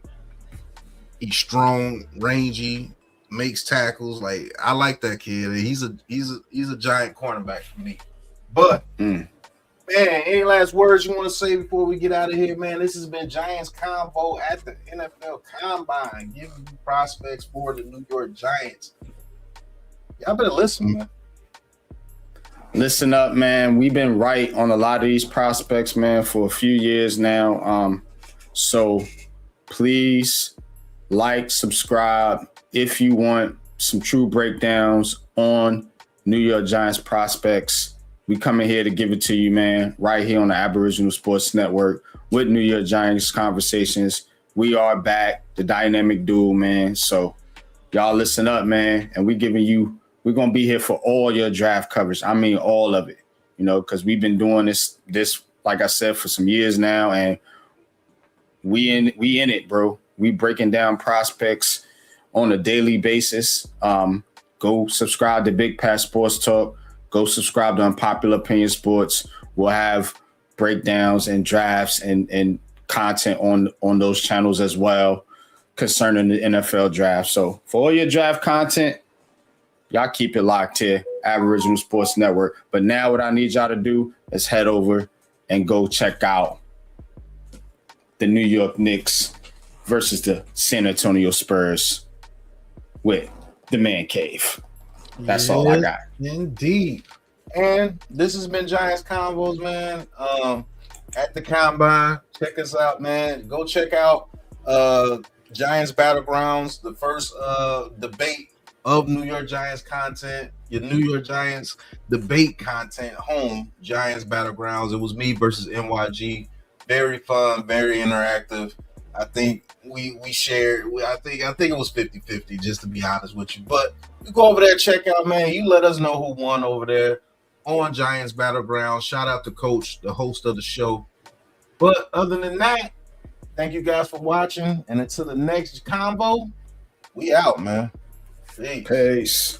he's strong, rangy, makes tackles. Like I like that kid. He's a giant cornerback for me. But man, any last words you want to say before we get out of here, man? This has been Giants Convo at the NFL Combine, giving you prospects for the New York Giants. Y'all better listen, man. Listen up, man. We've been right on a lot of these prospects, man, for a few years now. So please like, subscribe if you want some true breakdowns on New York Giants prospects. We coming here to give it to you, man, right here on the Aboriginal Sports Network with New York Giants Conversations. We are back, the dynamic duo, man. So y'all listen up, man. And we're going to be here for all your draft coverage. I mean, all of it, you know, because we've been doing this, like I said, for some years now. And we in it, bro. We breaking down prospects on a daily basis. Go subscribe to Big Pat Sports Talk. Go subscribe to Unpopular Opinion Sports. We'll have breakdowns and drafts and content on those channels as well concerning the NFL draft. So for all your draft content, y'all keep it locked here, Aboriginal Sports Network. But now what I need y'all to do is head over and go check out the New York Knicks versus the San Antonio Spurs with the Man Cave. That's all I got. Indeed. And this has been Giants Convos, man. At the Combine. Check us out, man. Go check out Giants Battlegrounds, the first debate of New York Giants content. Your New York Giants debate content home, Giants Battlegrounds. It was me versus NYG. Very fun, very interactive. I think we shared. I think it was 50-50, just to be honest with you. But you go over there, check out, man. You let us know who won over there on Giants Battleground. Shout out to Coach, the host of the show. But other than that, thank you guys for watching. And until the next convo, we out, man. Peace. Peace.